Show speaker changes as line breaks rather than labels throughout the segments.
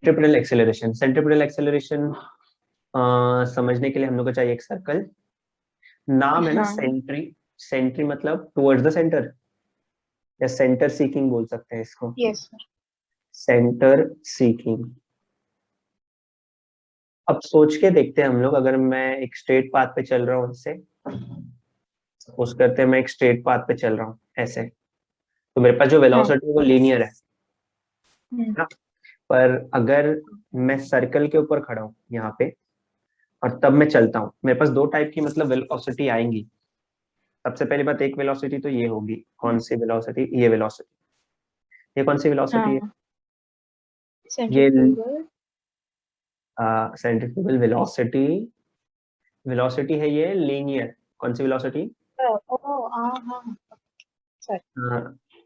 Centripetal acceleration. Centripetal acceleration समझने के लिए हम लोग को चाहिए एक सर्कल। नाम है ना सेंट्री, सेंट्री मतलब टुवर्ड्स द सेंटर, या सेंटर सीकिंग बोल सकते हैं इसको।
Yes sir.
Centre seeking. अब सोच के देखते हैं हम लोग, अगर मैं एक स्ट्रेट पाथ पे चल रहा हूँ ऐसे, सपोज करते हैं मैं एक स्ट्रेट पाथ पे चल रहा हूँ ऐसे, तो मेरे पास जो वेलोसिटी है वो लीनियर है ना। पर अगर मैं सर्कल के ऊपर खड़ा हूँ यहाँ पे और तब मैं चलता हूँ, मेरे पास दो टाइप की मतलब वेलोसिटी आएंगी। सबसे पहली बात, एक वेलोसिटी तो ये होगी, कौन सी वेलोसिटी, ये वेलोसिटी। ये कौन सी वेलोसिटी है, ये सेंट्रीफ्यूगल वेलोसिटी। वेलोसिटी है ये लीनियर। कौन सी वेलोसिटी,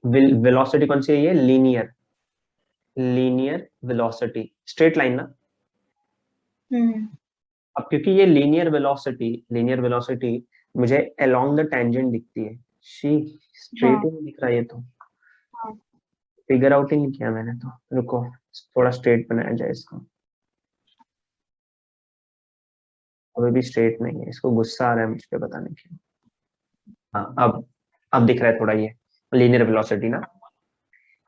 वेलोसिटी कौन सी है ये, linear. Linear velocity, straight line ना। अब क्योंकि ये लीनियर वेलोसिटी मुझे अलोंग द टेंजेंट दिखती है, शी स्ट्रेट ही नहीं दिख रहा, ये तो फिगर आउट ही नहीं किया मैंने तो। रुको थोड़ा स्ट्रेट बनाया जाए इसको, अभी भी स्ट्रेट नहीं है, इसको गुस्सा आ रहा है मुझ पे, पता नहीं क्यों। हाँ अब दिख रहा है थोड़ा ये लीनियर वेलोसिटी ना।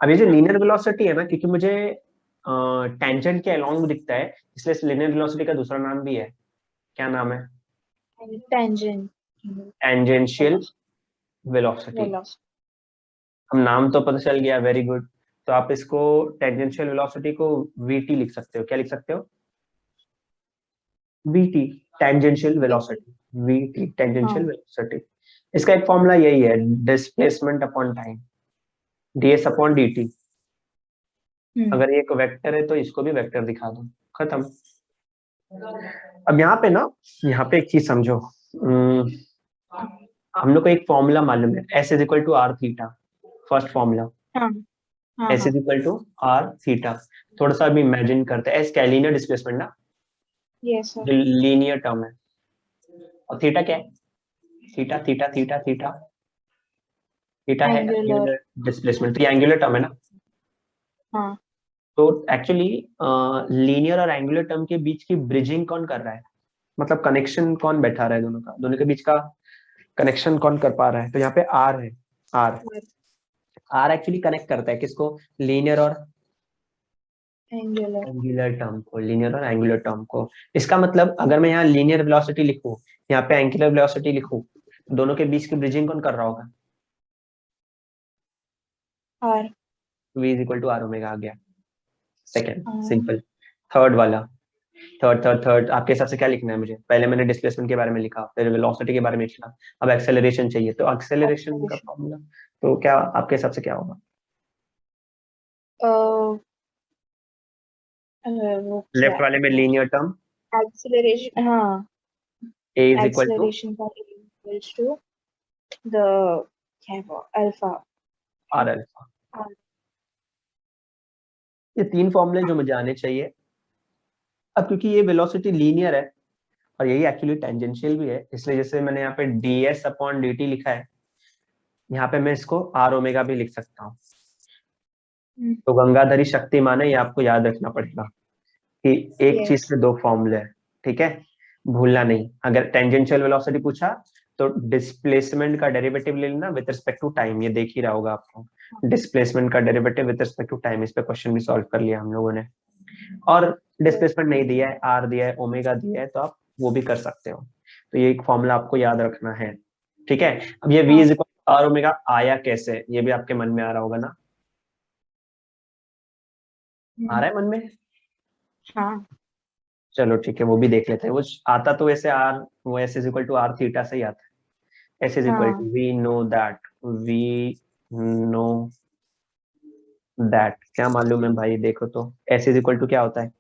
अब ये जो लीनियर वेलोसिटी है ना, क्योंकि मुझे टेंजेंट के अलोंग दिखता है, इसलिए लीनियर वेलोसिटी का दूसरा नाम भी है। क्या नाम है, टेंजेंशियल वेलोसिटी। हम नाम तो पता चल गया, वेरी गुड। तो आप इसको टेंजेंशियल वेलोसिटी को वीटी लिख सकते हो। क्या लिख सकते हो, VT, tangential velocity. VT tangential velocity, इसका एक फॉर्मूला यही है, displacement upon time, DS upon DT. अगर ये एक वेक्टर है तो इसको भी वेक्टर दिखा दो, खत्म। अब यहाँ पे ना, यहाँ पे एक चीज समझो, हम लोग को एक फॉर्मूला मालूम है, S is equal to R theta. First formula S is equal to R theta. थोड़ा सा अभी इमेजिन करते हैं, एस क्या, लीनियर डिस्प्लेसमेंट ना, जो लीनियर टर्म है। और थीटा क्या है, theta theta theta theta theta है एंगुलर डिस्प्लेसमेंट, तो ये एंगुलर टर्म है ना। तो एक्चुअली लीनियर और एंगुलर टर्म के बीच की ब्रिजिंग कौन कर रहा है, मतलब कनेक्शन कौन बैठा रहा है दोनों का, दोनों के बीच का कनेक्शन कौन कर पा रहा है, तो यहाँ पे आर है। आर आर एक्चुअली कनेक्ट करता है किसको, लीनियर और एंगुलर टर्म को, लीनियर और एंगुलर टर्म को। इसका मतलब अगर मैं यहाँ लीनियर वेलोसिटी लिखूं, यहाँ पे एंगुलर वेलोसिटी लिखूं, दोनों के बीच की ब्रिजिंग कौन कर रहा होगा,
R.
v is equal to R omega आ गया। Second simple. थर्ड वाला, थर्ड आपके हिसाब से क्या लिखना है मुझे, पहले मैंने डिस्प्लेसमेंट के बारे में लिखा, फिर वेलोसिटी के बारे में लिखा, अब एक्सेलरेशन चाहिए, तो एक्सेलरेशन का फॉर्मूला तो क्या आपके हिसाब से क्या होगा, लेफ्ट वाले में लीनियर टर्म
एक्सेलरेशन, हाँ,
a is equal to
acceleration का इक्वल्स टू द क्या है वो, अल्फा
आर अल्फा। ये तीन फॉर्मूले जो मुझे आने चाहिए। अब क्योंकि ये वेलोसिटी लीनियर है और यही एक्चुअली टेंजेंशियल भी है, इसलिए जैसे मैंने यहाँ पे ds अपॉन dt लिखा है, यहाँ पे मैं इसको आर ओमेगा भी लिख सकता हूँ। तो गंगाधरी शक्तिमान है, ये आपको याद रखना पड़ेगा कि एक चीज के दो फॉर्मूले हैं, ठीक है, भूलना नहीं। अगर टेंजेंशियल वेलोसिटी पूछा तो डिस्प्लेसमेंट का डेरिवेटिव ले लेना विद रिस्पेक्ट टू टाइम, ये देख ही रहा होगा आपको, डिस्प्लेसमेंट का derivative with respect to time. इस पे क्वेश्चन भी सॉल्व कर लिया हम लोगों ने। और डिस्प्लेसमेंट नहीं दिया है, आर दिया है, ओमेगा दिया है, तो आप वो भी कर सकते हो। तो ये एक फॉर्मूला आपको याद रखना है, ठीक है। अब ये v is equal R omega आया कैसे, ये भी आपके मन में आ रहा होगा ना, आ रहा है मन में।
हाँ।
चलो ठीक है, वो भी देख लेते हैं। वो आता तो वैसे आर, वो S is equal to R theta से ही आता है। S is equal to we know that, we know that, क्या मालूम है भाई, देखो तो एस इज इक्वल टू क्या होता है,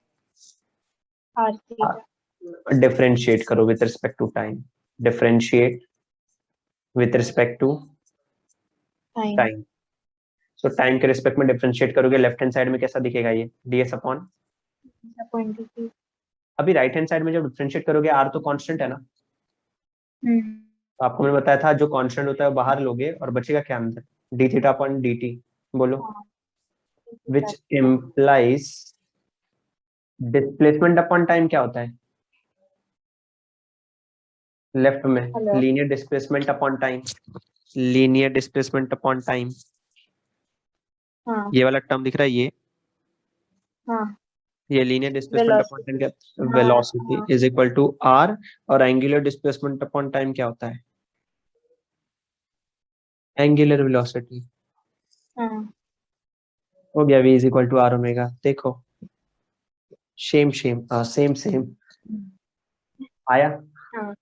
आर थीटा।
डिफरेंशिएट करो with respect to time, differentiate with respect to time. So time के रिस्पेक्ट में डिफरेंशिएट करोगे, लेफ्ट हैंड साइड में कैसा दिखेगा ये, ds अपॉन, अभी राइट हैंड साइड में जब डिफरेंशिएट करोगे, आर तो कांस्टेंट है ना। तो आपको मैंने बताया था जो कांस्टेंट होता है वो बाहर लोगे और बचेगा क्या अंदर, डी थीटा अपॉन dt। बोलो, which implies displacement upon time क्या होता है लेफ्ट में?
Hello.
Linear displacement upon time, linear displacement upon time,
हाँ
ये वाला टर्म दिख रहा है
हाँ
ये linear displacement upon time
velocity.
क्या,
हाँ
वेलोसिटी
हाँ
इज इक्वल टू आर, और एंगुलर डिस्प्लेसमेंट अपॉन टाइम क्या होता है? Angular velocity.
हाँ
हो गया v is equal to R omega. देखो सेम सेम सेम सेम आया।
हाँ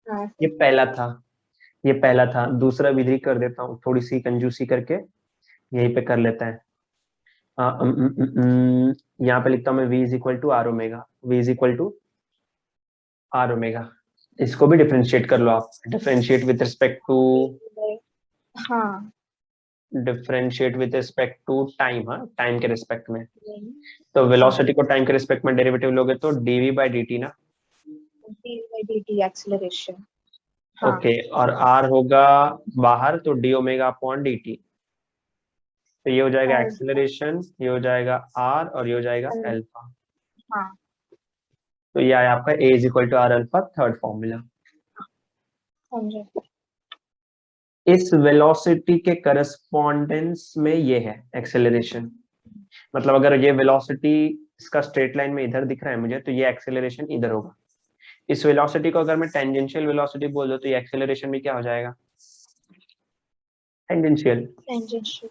हाँ
ये पहला था, ये पहला था। दूसरा विधि कर देता हूँ थोड़ी सी कंजूसी करके, यहीं पे कर लेते हैं। यहाँ पे लिखता हूँ मैं v is equal to R omega, v is equal to R omega. इसको भी डिफरेंशिएट कर लो आप, डिफरेंशिएट विद रिस्पेक्ट टू,
हाँ
differentiate with respect to time, हाँ टाइम के रिस्पेक्ट में। तो वेलोसिटी को टाइम के रिस्पेक्ट में डेरिवेटिव लोगे तो dv बाई dt ना।
dt acceleration. हाँ
ओके, और r होगा बाहर तो d ओमेगा अपॉन dt। तो ये हो जाएगा
और
एक्सेलरेशन, ये हो जाएगा r, और ये हो जाएगा अल्फा।
हाँ
तो ये आया आपका a is equal to R alpha, third formula.
समझे।
इस वेलोसिटी के करस्पॉन्डेंस में ये है एक्सेलरेशन। मतलब अगर ये वेलोसिटी इसका स्ट्रेट लाइन में इधर दिख रहा है मुझे, तो ये एक्सेलरेशन इधर होगा। इस वेलोसिटी को अगर मैं टेंजेंशियल वेलोसिटी बोल दूं तो ये एक्सेलरेशन भी क्या हो जाएगा? टेंजेंशियल।
टेंजेंशियल।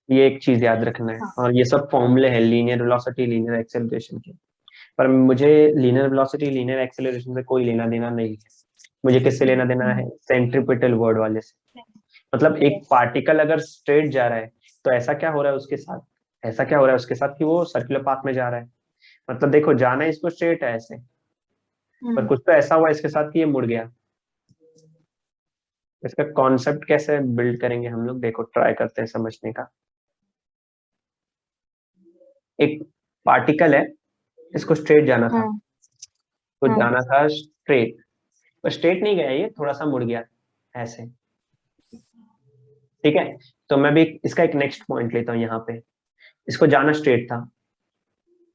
ये एक चीज याद रखना है।
हाँ
और ये सब फॉर्मूले हैं लीनियर वेलोसिटी लीनियर एक्सेलरेशन के। पर मुझे लीनियर वेलोसिटी लीनियर एक्सेलरेशन से कोई लेना देना नहीं है। मुझे किससे लेना देना है? सेंट्रीपिटल वर्ड वाले से। मतलब एक
यस।
पार्टिकल अगर स्ट्रेट जा रहा है तो ऐसा क्या हो रहा है उसके साथ, ऐसा क्या हो रहा है उसके साथ कि वो सर्कुलर पाथ में जा रहा है। मतलब देखो जाना इसको स्ट्रेट है ऐसे, पर कुछ तो ऐसा हुआ इसके साथ कि ये मुड़ गया। इसका कॉन्सेप्ट कैसे बिल्ड करेंगे हम लोग, देखो ट्राई करते हैं समझने का। एक पार्टिकल है, इसको स्ट्रेट जाना था,
हाँ
तो
हाँ
जाना था स्ट्रेट, पर स्ट्रेट नहीं गया, ये थोड़ा सा मुड़ गया ऐसे। ठीक है, तो मैं भी इसका एक नेक्स्ट पॉइंट लेता हूँ यहाँ पे। इसको जाना स्ट्रेट था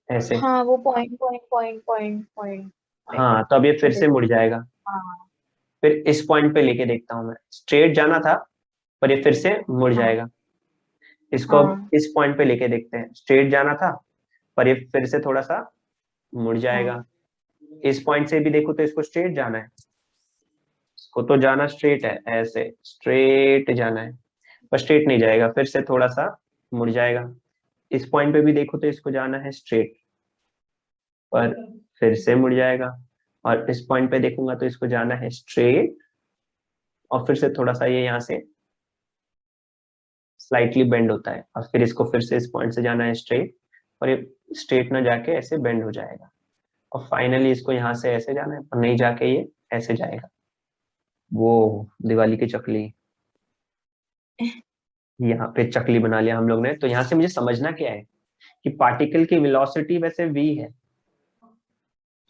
ऐसे।
हाँ वो point point point point point
हाँ, तो अब ये फिर से मुड़ जाएगा।
हाँ
फिर इस पॉइंट पे लेके देखता हूँ मैं, स्ट्रेट जाना था पर ये फिर से मुड़
हाँ
जाएगा। इसको अब
हाँ
इस पॉइंट पे लेके देखते हैं, स्ट्रेट जाना था पर ये फिर से थोड़ा सा मुड़
हाँ
जाएगा। इस पॉइंट से भी देखो तो इसको स्ट्रेट जाना है, इसको तो जाना स्ट्रेट है, ऐसे स्ट्रेट जाना है, पर स्ट्रेट नहीं जाएगा, फिर से थोड़ा सा मुड़ जाएगा। इस पॉइंट पे भी देखो तो इसको जाना है स्ट्रेट, पर फिर से मुड़ जाएगा। और इस पॉइंट पे देखूंगा तो इसको जाना है स्ट्रेट, और फिर से थोड़ा सा ये यहाँ से स्लाइटली बेंड होता है, और फिर इसको फिर से इस पॉइंट से जाना है स्ट्रेट, और ये स्ट्रेट ना जाके ऐसे बेंड हो जाएगा। और फाइनली इसको यहाँ से ऐसे जाना है, पर नहीं जाके ये ऐसे जाएगा। वो दिवाली की चकली, यहाँ पे चकली बना लिया हम लोग ने। तो यहाँ से मुझे समझना क्या है कि पार्टिकल की वेलोसिटी वैसे v है,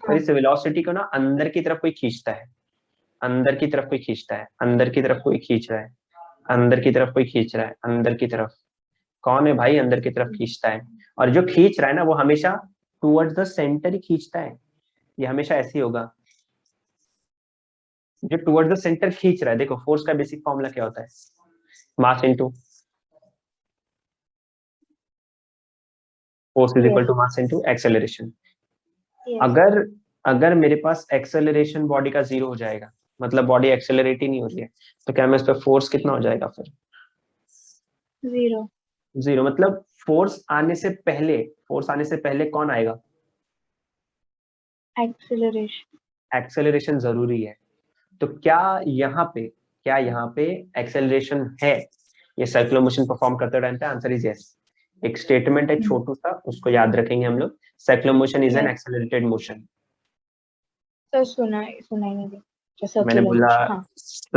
और
हाँ
इस वेलोसिटी को ना अंदर की तरफ कोई खींचता है, अंदर की तरफ कोई खींचता है, अंदर की तरफ कोई खींच रहा है, अंदर की तरफ कोई खींच रहा है, अंदर की तरफ। कौन है भाई अंदर की तरफ खींचता है? और जो खींच रहा है ना वो हमेशा टूवर्ड्स द सेंटर ही खींचता है। ये हमेशा ऐसे ही होगा, जो टूवर्ड्स द सेंटर खींच रहा है। देखो फोर्स का बेसिक फॉर्मूला क्या होता है? Mass into force is equal
yes
to mass into acceleration.
Yes
अगर अगर मेरे पास एक्सेलरेशन बॉडी का जीरो हो जाएगा, मतलब बॉडी एक्सेलरेट ही नहीं हो रही है, तो क्या मैं इस पर फोर्स कितना हो जाएगा फिर?
Zero
zero. मतलब फोर्स आने से पहले कौन आएगा?
एक्सेलरेशन।
एक्सेलरेशन जरूरी है। तो क्या यहाँ पे एक्सेलरेशन है ये सर्कुलर मोशन परफॉर्म करते टाइम पे? Answer is yes. एक स्टेटमेंट है छोटू सा, उसको याद रखेंगे हम लोग। Circular motion is N
yes
accelerated motion.
तो सुनाई नहीं दे। अच्छा
मैंने
सर्कुलर
बोला
मोशन। हाँ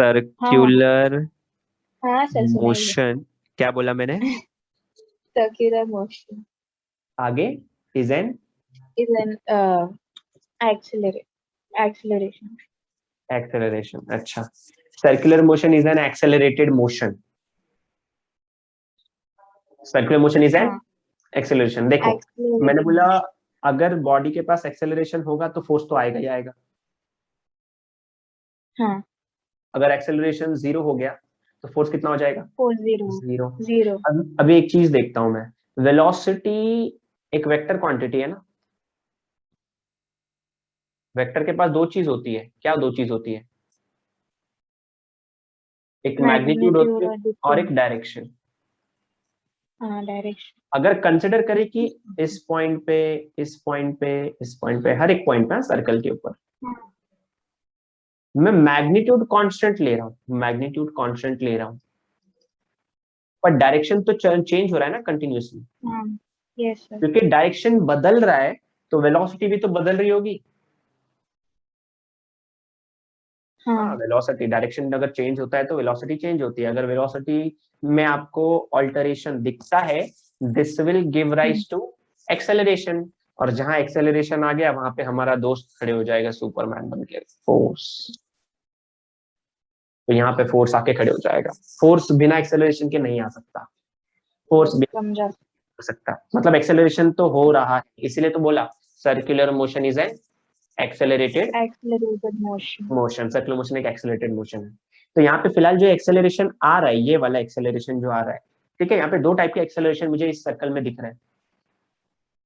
हाँ हाँ
सर्कुलर
हाँ सर सुनाई दे।
मोशन, क्या बोला मैंने?
सर्कुलर मोशन
आगे is an
is an acceleration.
Acceleration. अच्छा, circular motion is an accelerated motion, circular motion is an
हाँ
एक्सेलरेशन। देखो मैंने
एक्सेलरेटेड
बोला
मोशन।
अगर बॉडी के पास एक्सेलरेशन होगा तो फोर्स तो आएगा ही आएगा।
हाँ,
अगर एक्सेलरेशन 0 हो गया तो फोर्स कितना हो जाएगा?
0
0।
0।
अभी एक चीज देखता हूं मैं, वेलोसिटी एक वेक्टर क्वांटिटी है ना, वेक्टर के पास दो चीज होती है, क्या दो चीज होती है? एक मैग्नीट्यूड होती
मैग्नीट्यूड
है
और
और
डिस्टेंस।
एक डायरेक्शन।
हाँ, डायरेक्शन।
अगर कंसिडर करें कि इस पॉइंट पे, इस पॉइंट पे, इस पॉइंट पे, हर एक पॉइंट पे सर्कल के ऊपर
हाँ,
मैं मैग्नीट्यूड कांस्टेंट ले रहा हूँ, मैग्नीट्यूड कांस्टेंट ले रहा हूँ, पर डायरेक्शन तो चेंज हो रहा है ना कंटिन्यूअसली,
हाँ, यस सर।
क्योंकि डायरेक्शन बदल रहा है तो वेलोसिटी भी तो बदल रही होगी। हाँ,
हाँ,
वेलोसिटी, डायरेक्शन अगर चेंज होता है तो वेलोसिटी चेंज होती है। अगर वेलोसिटी में आपको ऑल्टरेशन दिखता है, this will give rise to acceleration, और जहां एक्सेलरेशन आ गया वहां पे हमारा दोस्त खड़े हो जाएगा सुपरमैन बन के, फोर्स। तो यहाँ पे फोर्स आके खड़े हो जाएगा। फोर्स बिना एक्सेलरेशन के नहीं आ सकता, फोर्स भी
समझा।
आ सकता, मतलब एक्सेलरेशन तो हो रहा है, इसीलिए तो बोला circular motion is an accelerated
accelerated motion.
Motion. Circular motion एक एक्सेलरेटेड मोशन है। तो यहाँ पे फिलहाल जो एक्सेलरेशन आ रहा है, ये वाला एक्सेलरेशन जो आ रहा है, ठीक है, यहाँ पे दो टाइप के एक्सेलरेशन मुझे इस सर्कल में दिख रहे हैं,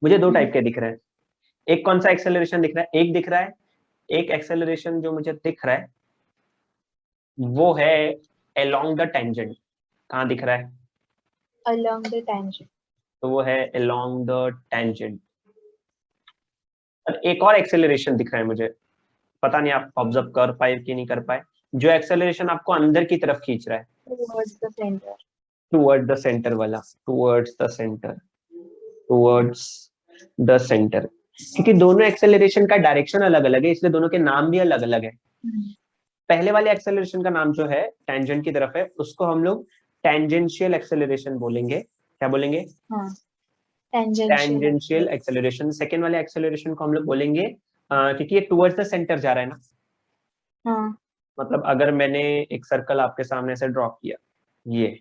मुझे दो टाइप के दिख रहे हैं। एक कौन सा एक्सेलरेशन दिख रहा है? एक दिख रहा है, एक एक्सेलरेशन जो मुझे दिख रहा है वो है अलोंग द टेंजेंट। कहाँ दिख रहा है?
Along the tangent.
तो वो है अलोंग द टेंजेंट। और एक और एक्सेलरेशन दिख रहा है मुझे, पता नहीं आप ऑब्जर्व कर पाए कि नहीं कर पाए, जो एक्सेलरेशन आपको अंदर की तरफ खींच रहा है,
towards the centre.
Toward the centre वाला, towards the centre, towards the centre. क्योंकि दोनों एक्सेलरेशन का डायरेक्शन अलग अलग है, इसलिए दोनों के नाम भी अलग अलग है। पहले वाले एक्सेलरेशन का नाम जो है टेंजेंट की तरफ है, उसको हम लोग टेंजेंशियल एक्सेलरेशन बोलेंगे। क्या बोलेंगे?
हाँ, tangential
tangential
acceleration.
Acceleration. Second वाले एक्सेलरेशन को हम लोग बोलेंगे क्योंकि ये टुवर्ड्स द सेंटर जा रहा है ना,
हाँ।
मतलब अगर मैंने एक सर्कल आपके सामने से ड्रॉ किया, ये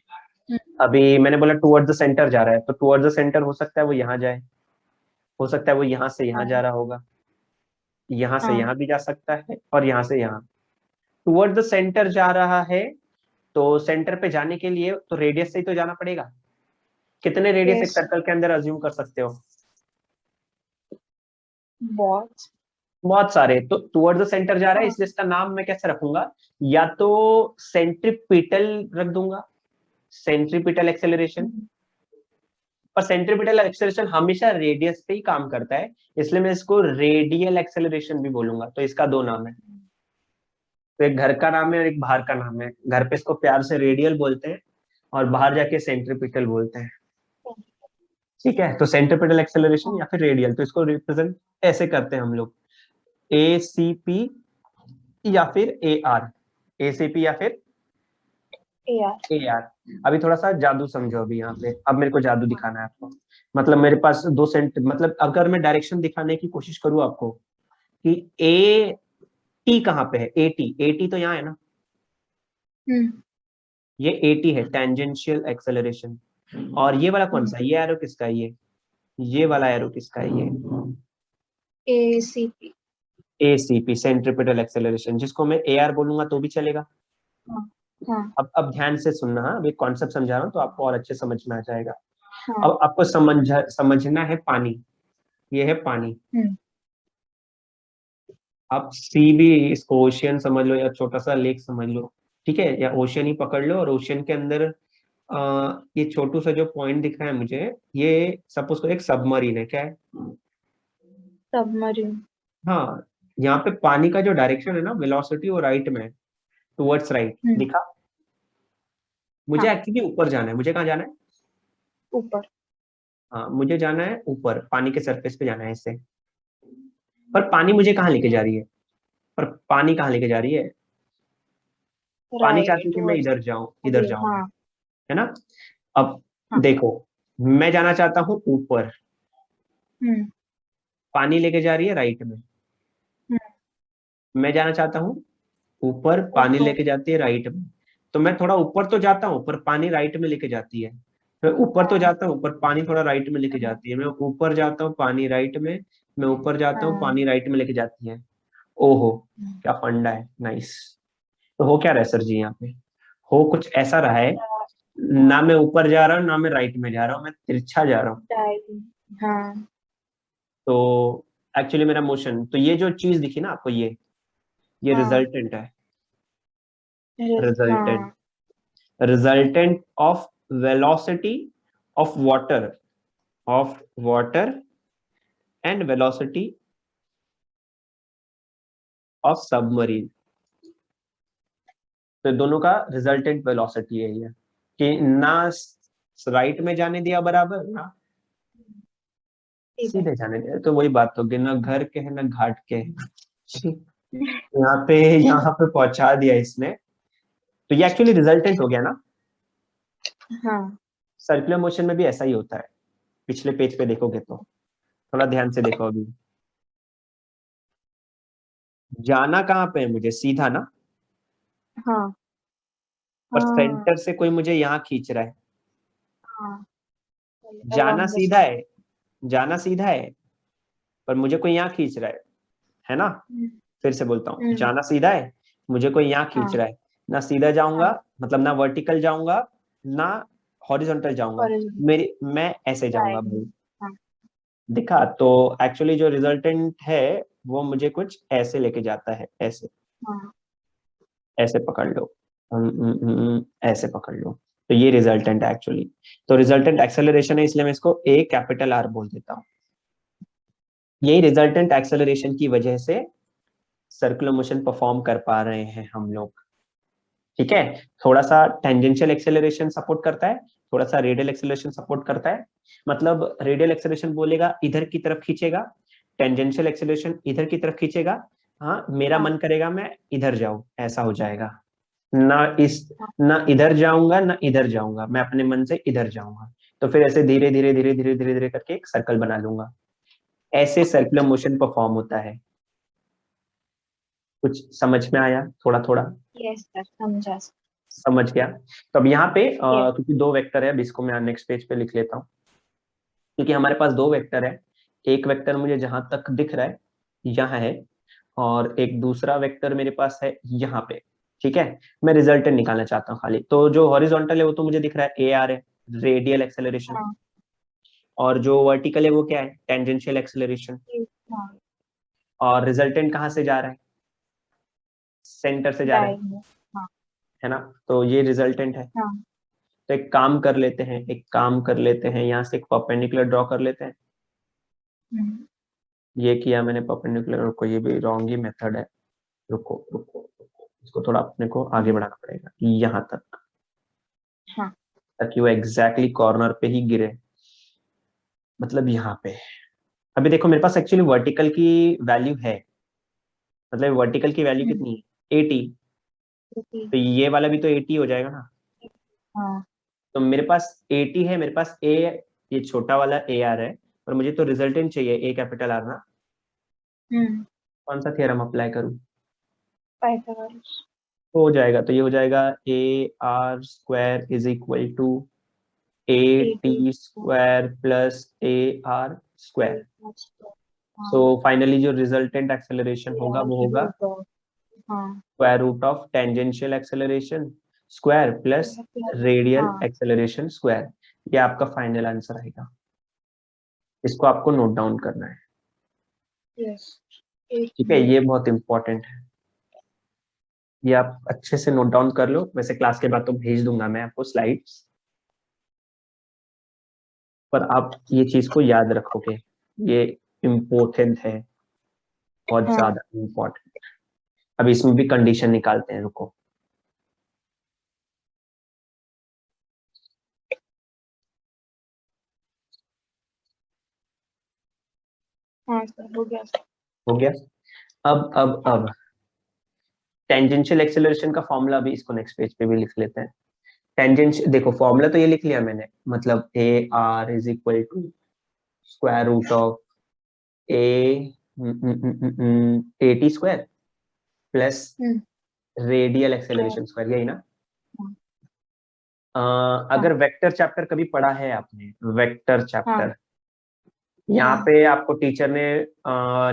अभी मैंने बोला टुवर्ड्स द सेंटर जा रहा है, तो टुवर्ड्स द सेंटर हो सकता है वो यहाँ जाए, हो सकता है वो यहाँ से यहाँ जा
हाँ,
रहा होगा, यहाँ से
हाँ,
यहाँ भी जा सकता है, और यहाँ से यहाँ। टुवर्ड द सेंटर जा रहा है तो सेंटर पे जाने के लिए तो रेडियस से ही तो जाना पड़ेगा। कितने रेडियस एक
यस।
सर्कल के अंदर अज्यूम कर सकते हो?
बहुत।
बहुत सारे। तो टुवर्ड द सेंटर जा रहा है,
हाँ।
इसलिए इसका नाम मैं कैसे रखूंगा? या तो सेंट्रीपिटल रख दूंगा, सेंट्रीपिटल एक्सेलरेशन। पर सेंट्रीपिटल एक्सेलरेशन हमेशा रेडियस पे ही काम करता है, इसलिए मैं इसको रेडियल एक्सेलरेशन भी बोलूंगा। तो इसका दो नाम है, तो एक घर का नाम है और एक बाहर का नाम है। घर पे इसको प्यार से रेडियल बोलते हैं और बाहर जाके सेंट्रीपिटल बोलते हैं। ठीक है, तो सेंट्रीपिटल एक्सेलरेशन या फिर रेडियल, तो इसको रिप्रेजेंट ऐसे करते हैं हम लोग, ए सी पी या फिर A R, A C P या फिर
यार।
A R. अभी थोड़ा सा जादू समझो, अभी यहाँ पे अब मेरे को जादू दिखाना है आपको। मतलब मेरे पास दो सेंट, मतलब अगर मैं डायरेक्शन दिखाने की कोशिश करूँ आपको कि ए टी कहाँ पे है, ए टी तो यहाँ है ना, ये ए टी है टेंजेंशियल एक्सेलरेशन। और ये वाला कौन सा, ये एरो किसका है? ये वाला एरो किसका है? ये
ACP।
एसीपी, सेंट्रीपिटल एक्सेलरेशन, जिसको मैं ए आर बोलूंगा तो भी चलेगा।
हाँ, हाँ,
अब ध्यान से सुनना, हाँ, अभी कॉन्सेप्ट समझा रहा हूँ तो आपको और अच्छे समझ में आ जाएगा।
हाँ।
अब आपको समझना है पानी, ये है पानी। आप सी भी, इसको ओशियन समझ लो या छोटा सा लेक समझ लो, ठीक है, या ओशियन ही पकड़ लो। और ओशियन के अंदर ये छोटू सा जो पॉइंट दिख रहा है मुझे, ये सपोज करो एक सबमरीन है, क्या है?
सबमरीन।
हाँ, यहाँ पे पानी का जो डायरेक्शन है ना, वेलोसिटी वो राइट में है, टुवर्ड्स राइट दिखा। मुझे
हाँ,
एक्चुअली ऊपर जाना है, मुझे कहाँ जाना है?
ऊपर।
हाँ, मुझे जाना है ऊपर, पानी के सरफेस पे जाना है इससे। पर पानी मुझे कहाँ लेके जा रही है? पर पानी कहाँ लेके जा रही है? पानी चाहती
राइट
है कि मैं
टुवर्ड्स।
इधर जाऊं, इधर
अभी
जाऊं,
हाँ।
है ना? अब
हाँ।
देखो, मैं जाना चाहता हूँ ऊपर,
हम्म।
पानी लेके जा रही है राइट में।
हम्म।
मैं जाना चाहता हूँ ऊपर, पानी
ऊपर।
लेके जाती है राइट में। तो मैं थोड़ा ऊपर तो जाता हूँ पर पानी राइट में लेके जाती है। मैं ऊपर तो
हाँ,
जाता हूँ पर पानी थोड़ा राइट में लेके
हाँ,
जाती है। मैं ऊपर जाता हूँ पानी राइट में, मैं ऊपर जाता हूँ,
हाँ।
पानी राइट में लेके जाती है। ओहो, क्या फंडा है, नाइस। तो हो क्या रहा है सर जी यहाँ पे? हो कुछ ऐसा रहा है, ना मैं ऊपर जा रहा हूँ ना मैं राइट में जा रहा हूँ, मैं तिरछा जा रहा हूँ।
हाँ।
तो एक्चुअली मेरा मोशन, तो ये जो चीज दिखी ना आपको, ये
हाँ।
रिजल्टेंट है।
हाँ।
Resultant, resultant of velocity of water and velocity of submarine. तो दोनों का रिजल्टेंट वेलोसिटी है ये, कि ना राइट में जाने दिया बराबर, ना
ठीक है।
सीधे जाने दिया। तो वही बात होगी, ना घर के है ना घाट के है। यहाँ पे पहुंचा दिया इसने। तो ये एक्चुअली रिजल्टेंट हो गया ना।
हाँ।
सर्कुलर मोशन में भी ऐसा ही होता है, पिछले पेज पे देखोगे तो, थोड़ा ध्यान से देखो अभी। जाना कहाँ पे है मुझे? सीधा ना।
हाँ।
और
हाँ।
सेंटर से कोई मुझे यहाँ खींच रहा है।
हाँ।
जाना
along the
सीधा
side.
है, जाना सीधा है, पर मुझे कोई यहाँ खींच रहा है ना।
हम्म।
फिर से बोलता हूँ,
हम्म।
जाना सीधा है, मुझे कोई यहाँ खींच
हाँ।
रहा है। ना सीधा जाऊंगा,
हाँ।
मतलब ना वर्टिकल जाऊंगा, ना हॉरिजॉन्टल जाऊंगा,
horizontal.
मैं ऐसे जाऊंगा
Diagonal.
भाई।
हाँ।
दिखा? तो एक्चुअली जो रिजल्टेंट है वो मुझे कुछ ऐसे लेके जाता है, ऐसे,
हाँ।
ऐसे पकड़ लो। ऐसे पकड़ लो। तो ये रिजल्टेंट है एक्चुअली। तो रिजल्टेंट एक्सेलरेशन है, इसलिए मैं इसको ए कैपिटल आर बोल देता हूँ। यही रिजल्टेंट एक्सेलरेशन की वजह से सर्कुलर मोशन परफॉर्म कर पा रहे हैं हम लोग। ठीक है। थोड़ा सा टेंजेंशियल एक्सेलरेशन सपोर्ट करता है, थोड़ा सा रेडियल एक्सेलरेशन सपोर्ट करता है। मतलब रेडियल एक्सेलरेशन बोलेगा इधर की तरफ खींचेगा, टेंजेंशियल एक्सेलरेशन इधर की तरफ खींचेगा। हाँ, मेरा
हाँ।
मन करेगा मैं इधर जाऊं, ऐसा हो जाएगा। ना इस,
हाँ।
ना इधर जाऊंगा ना इधर जाऊंगा, मैं अपने मन से इधर जाऊंगा। तो फिर ऐसे धीरे धीरे धीरे धीरे धीरे धीरे करके एक सर्कल बना लूंगा। ऐसे सर्कुलर मोशन परफॉर्म होता है। कुछ समझ में आया? थोड़ा थोड़ा
Yes sir, समझा।
समझ गया? तो अब यहाँ पे
Yes.
क्योंकि दो वेक्टर है, अब इसको मैं नेक्स्ट पेज पे लिख लेता हूँ। क्योंकि हमारे पास दो वेक्टर है, एक वेक्टर मुझे जहां तक दिख रहा है यहाँ है, और एक दूसरा वेक्टर मेरे पास है यहाँ पे। ठीक है। मैं रिजल्टेंट निकालना चाहता हूँ खाली। तो जो हॉरिजॉन्टल है वो तो मुझे दिख रहा है ए आर है, रेडियल एक्सेलरेशन।
हाँ।
और जो वर्टिकल है वो क्या है? Tangential acceleration.
Yes. हाँ।
और रिजल्टेंट कहाँ से जा रहा है? सेंटर से जा रहा
Diagonal. हाँ।
है ना। तो ये रिजल्टेंट है।
हाँ।
तो एक काम कर लेते हैं, यहाँ से एक परपेंडिकुलर ड्रॉ कर लेते हैं।
हम्म।
ये किया मैंने परपेंडिकुलर, रुको ये भी रॉन्ग ही मेथड है। रुको रुको रुको, इसको थोड़ा अपने को आगे
हम्म।
बढ़ाना पड़ेगा यहाँ तक,
हाँ।
ताकि वो एग्जैक्टली कॉर्नर पे ही गिरे, मतलब यहाँ पे। अभी देखो मेरे पास एक्चुअली वर्टिकल की वैल्यू है, मतलब वर्टिकल की वैल्यू
हम्म।
कितनी है? 80।
Okay.
तो ये वाला भी तो 80 हो जाएगा ना।
हाँ।
तो मेरे पास 80 है, मेरे पास ए, ये छोटा वाला ए आर है, और मुझे तो रिजल्टेंट चाहिए ए कैपिटल आर ना।
हम्म।
कौन सा थ्योरम अप्लाई करूं?
Pythagoras.
तो हो जाएगा, तो ये हो जाएगा A R square is equal to A
80.
T square plus A R square. So
हाँ।
फाइनली जो रिजल्टेंट एक्सेलरेशन होगा
Yeah,
वो होगा
root of. हाँ।
Square root of tangential acceleration square plus radial
हाँ.
Acceleration square. ये आपका फाइनल आंसर आएगा। इसको आपको नोट डाउन करना है।
Yes. 8.
ठीक है, ये बहुत इंपॉर्टेंट है। ये आप अच्छे से नोट डाउन कर लो। वैसे क्लास के बाद तो भेज दूंगा मैं आपको स्लाइड्स, पर आप ये चीज को याद रखोगे, ये इम्पोर्टेंट है, बहुत
हाँ.
ज्यादा इम्पोर्टेंट। अब इसमें भी कंडीशन निकालते हैं, रुको।
हाँ सर, हो गया सर.
हो गया। अब टेंजेंशियल एक्सेलरेशन का फॉर्मूला भी इसको नेक्स्ट पेज पे भी लिख लेते हैं। टेंजेंशियल, देखो फॉर्मूला तो ये लिख लिया मैंने, मतलब A R is equal to square root of A A T square plus
hmm.
Radial
हाँ.
एक्सेलरेशन स्क्वायर, यही ना।
हाँ.
अगर वेक्टर चैप्टर कभी पढ़ा है आपने, वेक्टर
हाँ.
चैप्टर, यहाँ
हाँ।
पे आपको टीचर ने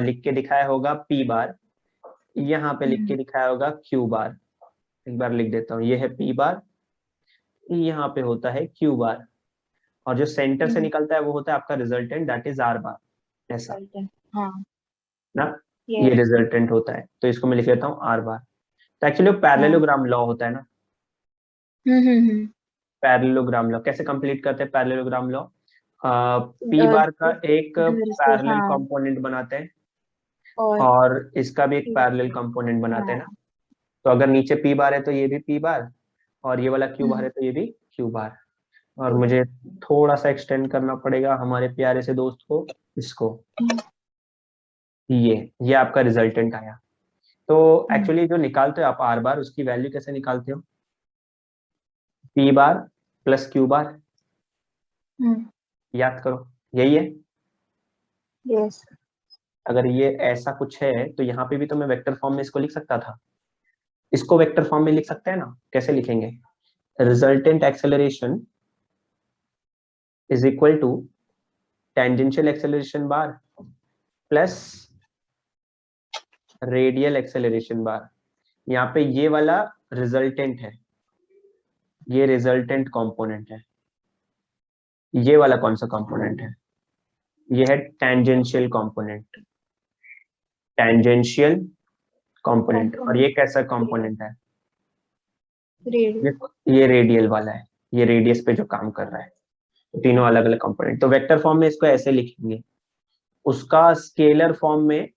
लिख के दिखाया होगा पी बार, यहाँ पे लिख के दिखाया होगा क्यू बार। एक बार लिख देता हूँ, ये है पी बार, यहाँ पे होता है क्यू बार, और जो सेंटर से निकलता है वो होता है आपका रिजल्टेंट, दैट इज आर बार। ऐसा
हाँ।
ना, ये
यस।
रिजल्टेंट होता है, तो इसको मैं लिख लेता हूँ आर बार। तो एक्चुअली
हाँ।
पैरेललोग्राम लॉ होता है ना।
हम्म।
पैरेललोग्राम लॉ कैसे कंप्लीट करते हैं? पैरेललोग्राम लॉ पी बार का एक
घर से,
पैरेलल
हाँ।
कंपोनेंट बनाते हैं,
और
और इसका भी एक पैरेलल कंपोनेंट बनाते हैं ना।
हाँ।
तो अगर नीचे पी बार है तो ये भी पी बार, और ये वाला क्यू बार है तो ये भी क्यू बार। और मुझे थोड़ा सा एक्सटेंड करना पड़ेगा हमारे प्यारे से दोस्त को, इसको, ये आपका रिजल्टेंट आया। तो एक्चुअली जो निकालते हो आप आर बार, उसकी वैल्यू कैसे निकालते हो? पी बार प्लस क्यू बार, याद करो, यही है।
यस।
अगर ये ऐसा कुछ है तो यहाँ पे भी तो मैं वेक्टर फॉर्म में इसको लिख सकता था। इसको वेक्टर फॉर्म में लिख सकते हैं ना, कैसे लिखेंगे? Resultant acceleration is equal to tangential acceleration bar plus radial acceleration bar. यहाँ पे ये वाला रिजल्टेंट है, ये रिजल्टेंट कंपोनेंट है। ये वाला कौन सा कंपोनेंट है? ये है टेंजेंशियल कंपोनेंट, टेंजेंशियल कंपोनेंट। और ये कैसा कंपोनेंट है? ये रेडियल वाला है, ये रेडियस पे जो काम कर रहा है। तो तीनों अलग अलग कंपोनेंट। तो वेक्टर फॉर्म में इसको ऐसे लिखेंगे, उसका स्केलर फॉर्म में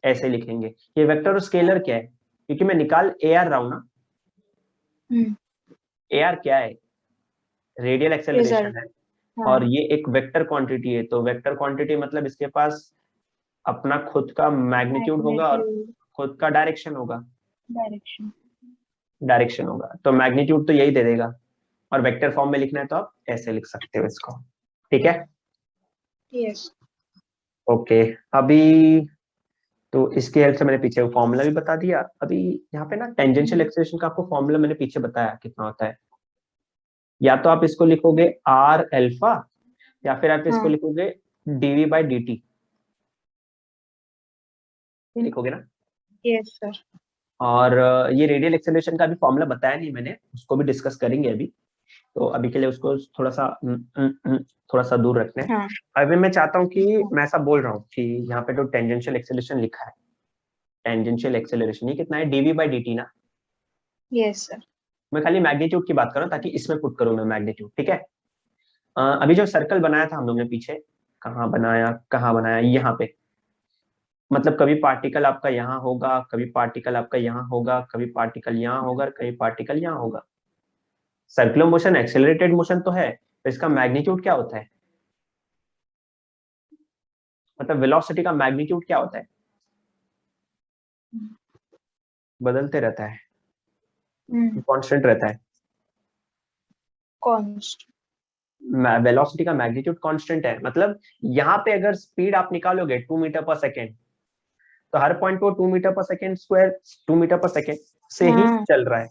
ऐसे लिखेंगे। ये वेक्टर और स्केलर क्या है? क्योंकि मैं निकाल ए आर रहा हूं ना। ए आर क्या है? रेडियल एक्सेलरेशन है, और ये एक वेक्टर क्वांटिटी है। तो वेक्टर क्वांटिटी मतलब इसके पास अपना खुद का मैग्नीट्यूड होगा और खुद का डायरेक्शन होगा। डायरेक्शन होगा तो मैग्नीट्यूड तो यही दे देगा, और वेक्टर फॉर्म में लिखना है तो आप ऐसे लिख सकते हो इसको। ठीक है?
यस।
ओके। अभी तो इसकी हेल्प से मैंने पीछे फॉर्मूला भी बता दिया। अभी यहाँ पे ना टेंजेंशियल एक्सेलरेशन का आपको फॉर्मूला मैंने पीछे बताया कितना होता है। या तो आप इसको लिखोगे आर अल्फा, या फिर आप इसको लिखोगे डीवी बाई डी टी, ये लिखोगे ना।
Yes sir.
और ये रेडियल एक्सेलरेशन का भी फॉर्मूला बताया नहीं मैंने, उसको भी डिस्कस करेंगे अभी। तो अभी के लिए उसको थोड़ा सा दूर रखते हैं। अभी मैं चाहता हूँ कि मैं ऐसा बोल रहा हूँ कि यहाँ पे जो टेंजेंशियल एक्सेलरेशन लिखा है, टेंजेंशियल एक्सेलरेशन ये कितना है? डीवी बाई डी टी ना।
Yes sir.
मैं खाली मैग्नीट्यूड की बात कर रहा हूँ ताकि इसमें पुट करूँ मैं मैग्नीट्यूड। ठीक है? अभी जो सर्कल बनाया था हम लोग ने पीछे, कहाँ बनाया, यहाँ पे। मतलब कभी पार्टिकल आपका यहाँ होगा, कभी पार्टिकल आपका यहाँ होगा, कभी पार्टिकल यहाँ होगा, कभी पार्टिकल यहाँ होगा। सर्कुलर मोशन एक्सेलरेटेड मोशन तो है, तो इसका मैग्नीट्यूड क्या होता है? मतलब वेलोसिटी का मैग्नीट्यूड क्या होता है? बदलते रहता है, कांस्टेंट रहता है। वेलोसिटी का मैग्नीट्यूड कांस्टेंट है, मतलब यहाँ पे अगर स्पीड आप निकालोगे 2 मीटर पर सेकेंड, तो हर पॉइंट पे 2 मीटर पर सेकेंड स्क्वायर, 2 मीटर पर सेकेंड से ही चल रहा है।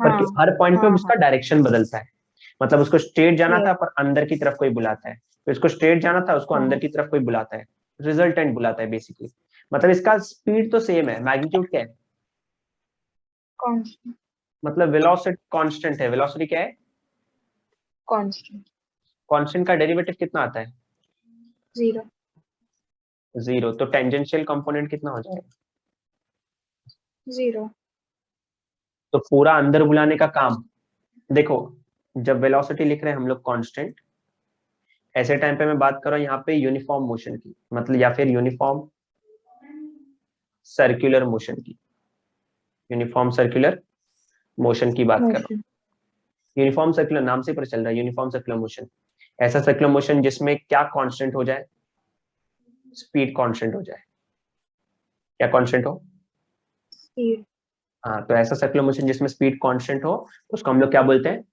पर हर पॉइंट पे उसका डायरेक्शन बदलता है। मतलब उसको स्ट्रेट जाना था पर अंदर की तरफ कोई बुलाता है, तो इसको स्ट्रेट जाना था उसको अंदर की तरफ कोई बुलाता है, रिजल्टेंट बुलाता है बेसिकली। मतलब इसका स्पीड तो सेम है, मैग्नीट्यूड क्या है?
कांस्टेंट।
मतलब वेलोसिटी कांस्टेंट है। वेलोसिटी क्या है?
कांस्टेंट।
कांस्टेंट का डेरिवेटिव कितना आता है?
0।
0। तो टेंजेंशियल कंपोनेंट कितना हो जाएगा?
0।
तो पूरा अंदर बुलाने का काम, देखो जब वेलोसिटी लिख रहे हैं हम लोग कांस्टेंट, ऐसे टाइम पे मैं बात कर रहा हूँ यहाँ पे यूनिफॉर्म मोशन की, मतलब या फिर यूनिफॉर्म सर्कुलर मोशन की, यूनिफॉर्म सर्कुलर मोशन की बात कर रहा हूँ। यूनिफॉर्म सर्कुलर नाम से पता चल रहा है, यूनिफॉर्म सर्कुलर मोशन, ऐसा सर्कुलर मोशन जिसमें क्या कांस्टेंट हो जाए? स्पीड कांस्टेंट हो जाए। क्या कांस्टेंट हो?
स्पीड।
हाँ, तो ऐसा सर्कुलर मोशन जिसमें स्पीड कांस्टेंट हो, उसको हम लोग क्या बोलते हैं?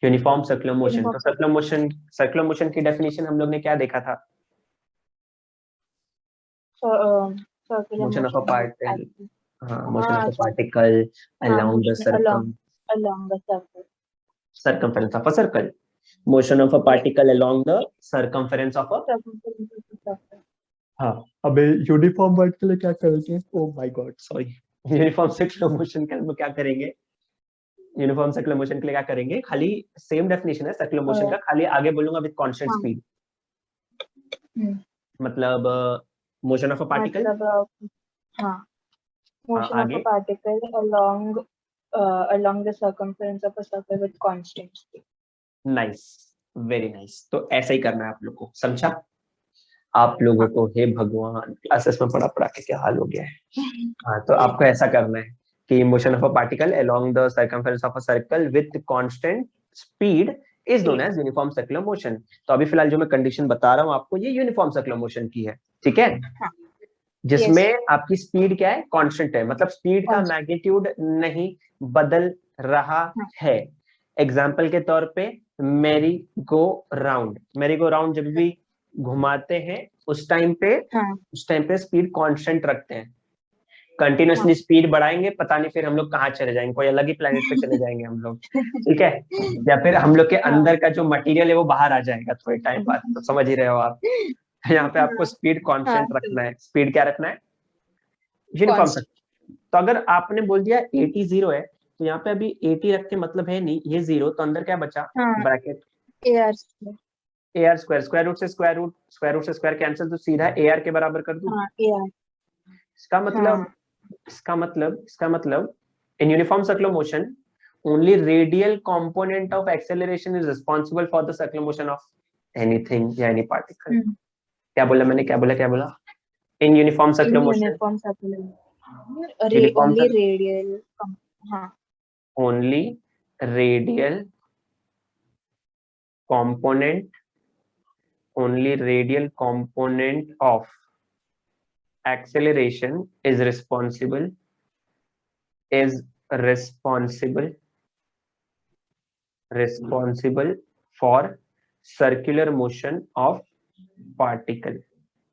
Uniform circular motion. तो सर्कुलर मोशन की डेफिनेशन हम लोग ने क्या देखा था? मोशन ऑफ अ पार्टिकल, हाँ, motion of a particle along the circumference of a circle, motion of a particle along the circumference of a हाँ, अबे यूनिफॉर्म वर्ड के लिए क्या करेंगे? Oh my God, sorry. Uniform circular motion के लिए हम क्या करेंगे? यूनिफॉर्म सर्कुलर मोशन के लिए क्या करेंगे? खाली सेम डेफिनेशन है सर्कुलर मोशन का, खाली आगे बोलूंगा विद कांस्टेंट स्पीड। मतलब मोशन ऑफ अ पार्टिकल।
मतलब हाँ, motion of a
आगे
particle along the circumference of a circle with constant speed.
Nice, very nice. तो ऐसा ही करना है आप लोग को, समझा? आप लोगों को हे भगवान, क्लासेस में पढ़ा पढ़ा के क्या हाल हो गया है। हाँ, तो आपको ऐसा करना है कि motion of a particle along the circumference of a circle with constant speed is known as uniform circular motion. तो अभी फिलहाल जो मैं कंडीशन बता रहा हूँ आपको, ये यूनिफॉर्म सर्कुलर मोशन की है, ठीक है? जिसमें
Yes.
आपकी स्पीड क्या है? कांस्टेंट है, मतलब स्पीड का
Constant.
मैग्नीट्यूड नहीं बदल रहा है। एग्जाम्पल के तौर पे मेरी गो राउंड, मेरी गो राउंड जब भी घुमाते हैं उस टाइम पे स्पीड कांस्टेंट रखते हैं। कंटिन्यूसली स्पीड बढ़ाएंगे, पता नहीं फिर हम लोग कहाँ चले जाएंगे, कोई अलग ही प्लेनेट पे चले जाएंगे हम लोग, ठीक है? या फिर हम लोग के अंदर का जो मटेरियल है वो बाहर आ जाएगा थोड़े टाइम बाद, तो समझ ही रहे हो आप। यहाँ पे आपको स्पीड कांस्टेंट रखना है। स्पीड क्या रखना है? यूनिफॉर्म।
Constant.
तो अगर आपने बोल दिया 80 0 है, तो यहाँ पे अभी 80 रख के मतलब है नहीं, ये 0, तो अंदर क्या बचा? Bracket
AR.
A R square, square root से स्क्वायर कैंसिल, तो सीधा ए आर के बराबर कर दूं।
AR.
इसका मतलब इसका मतलब in uniform circular motion only radial component of acceleration is responsible for the circular motion of anything या any particle। क्या बोला मैंने? क्या बोला? In uniform
In
circular motion,
uniform circular.
Uniform
Only radial. हाँ.
only radial component only radial component of acceleration is responsible for circular motion of particle।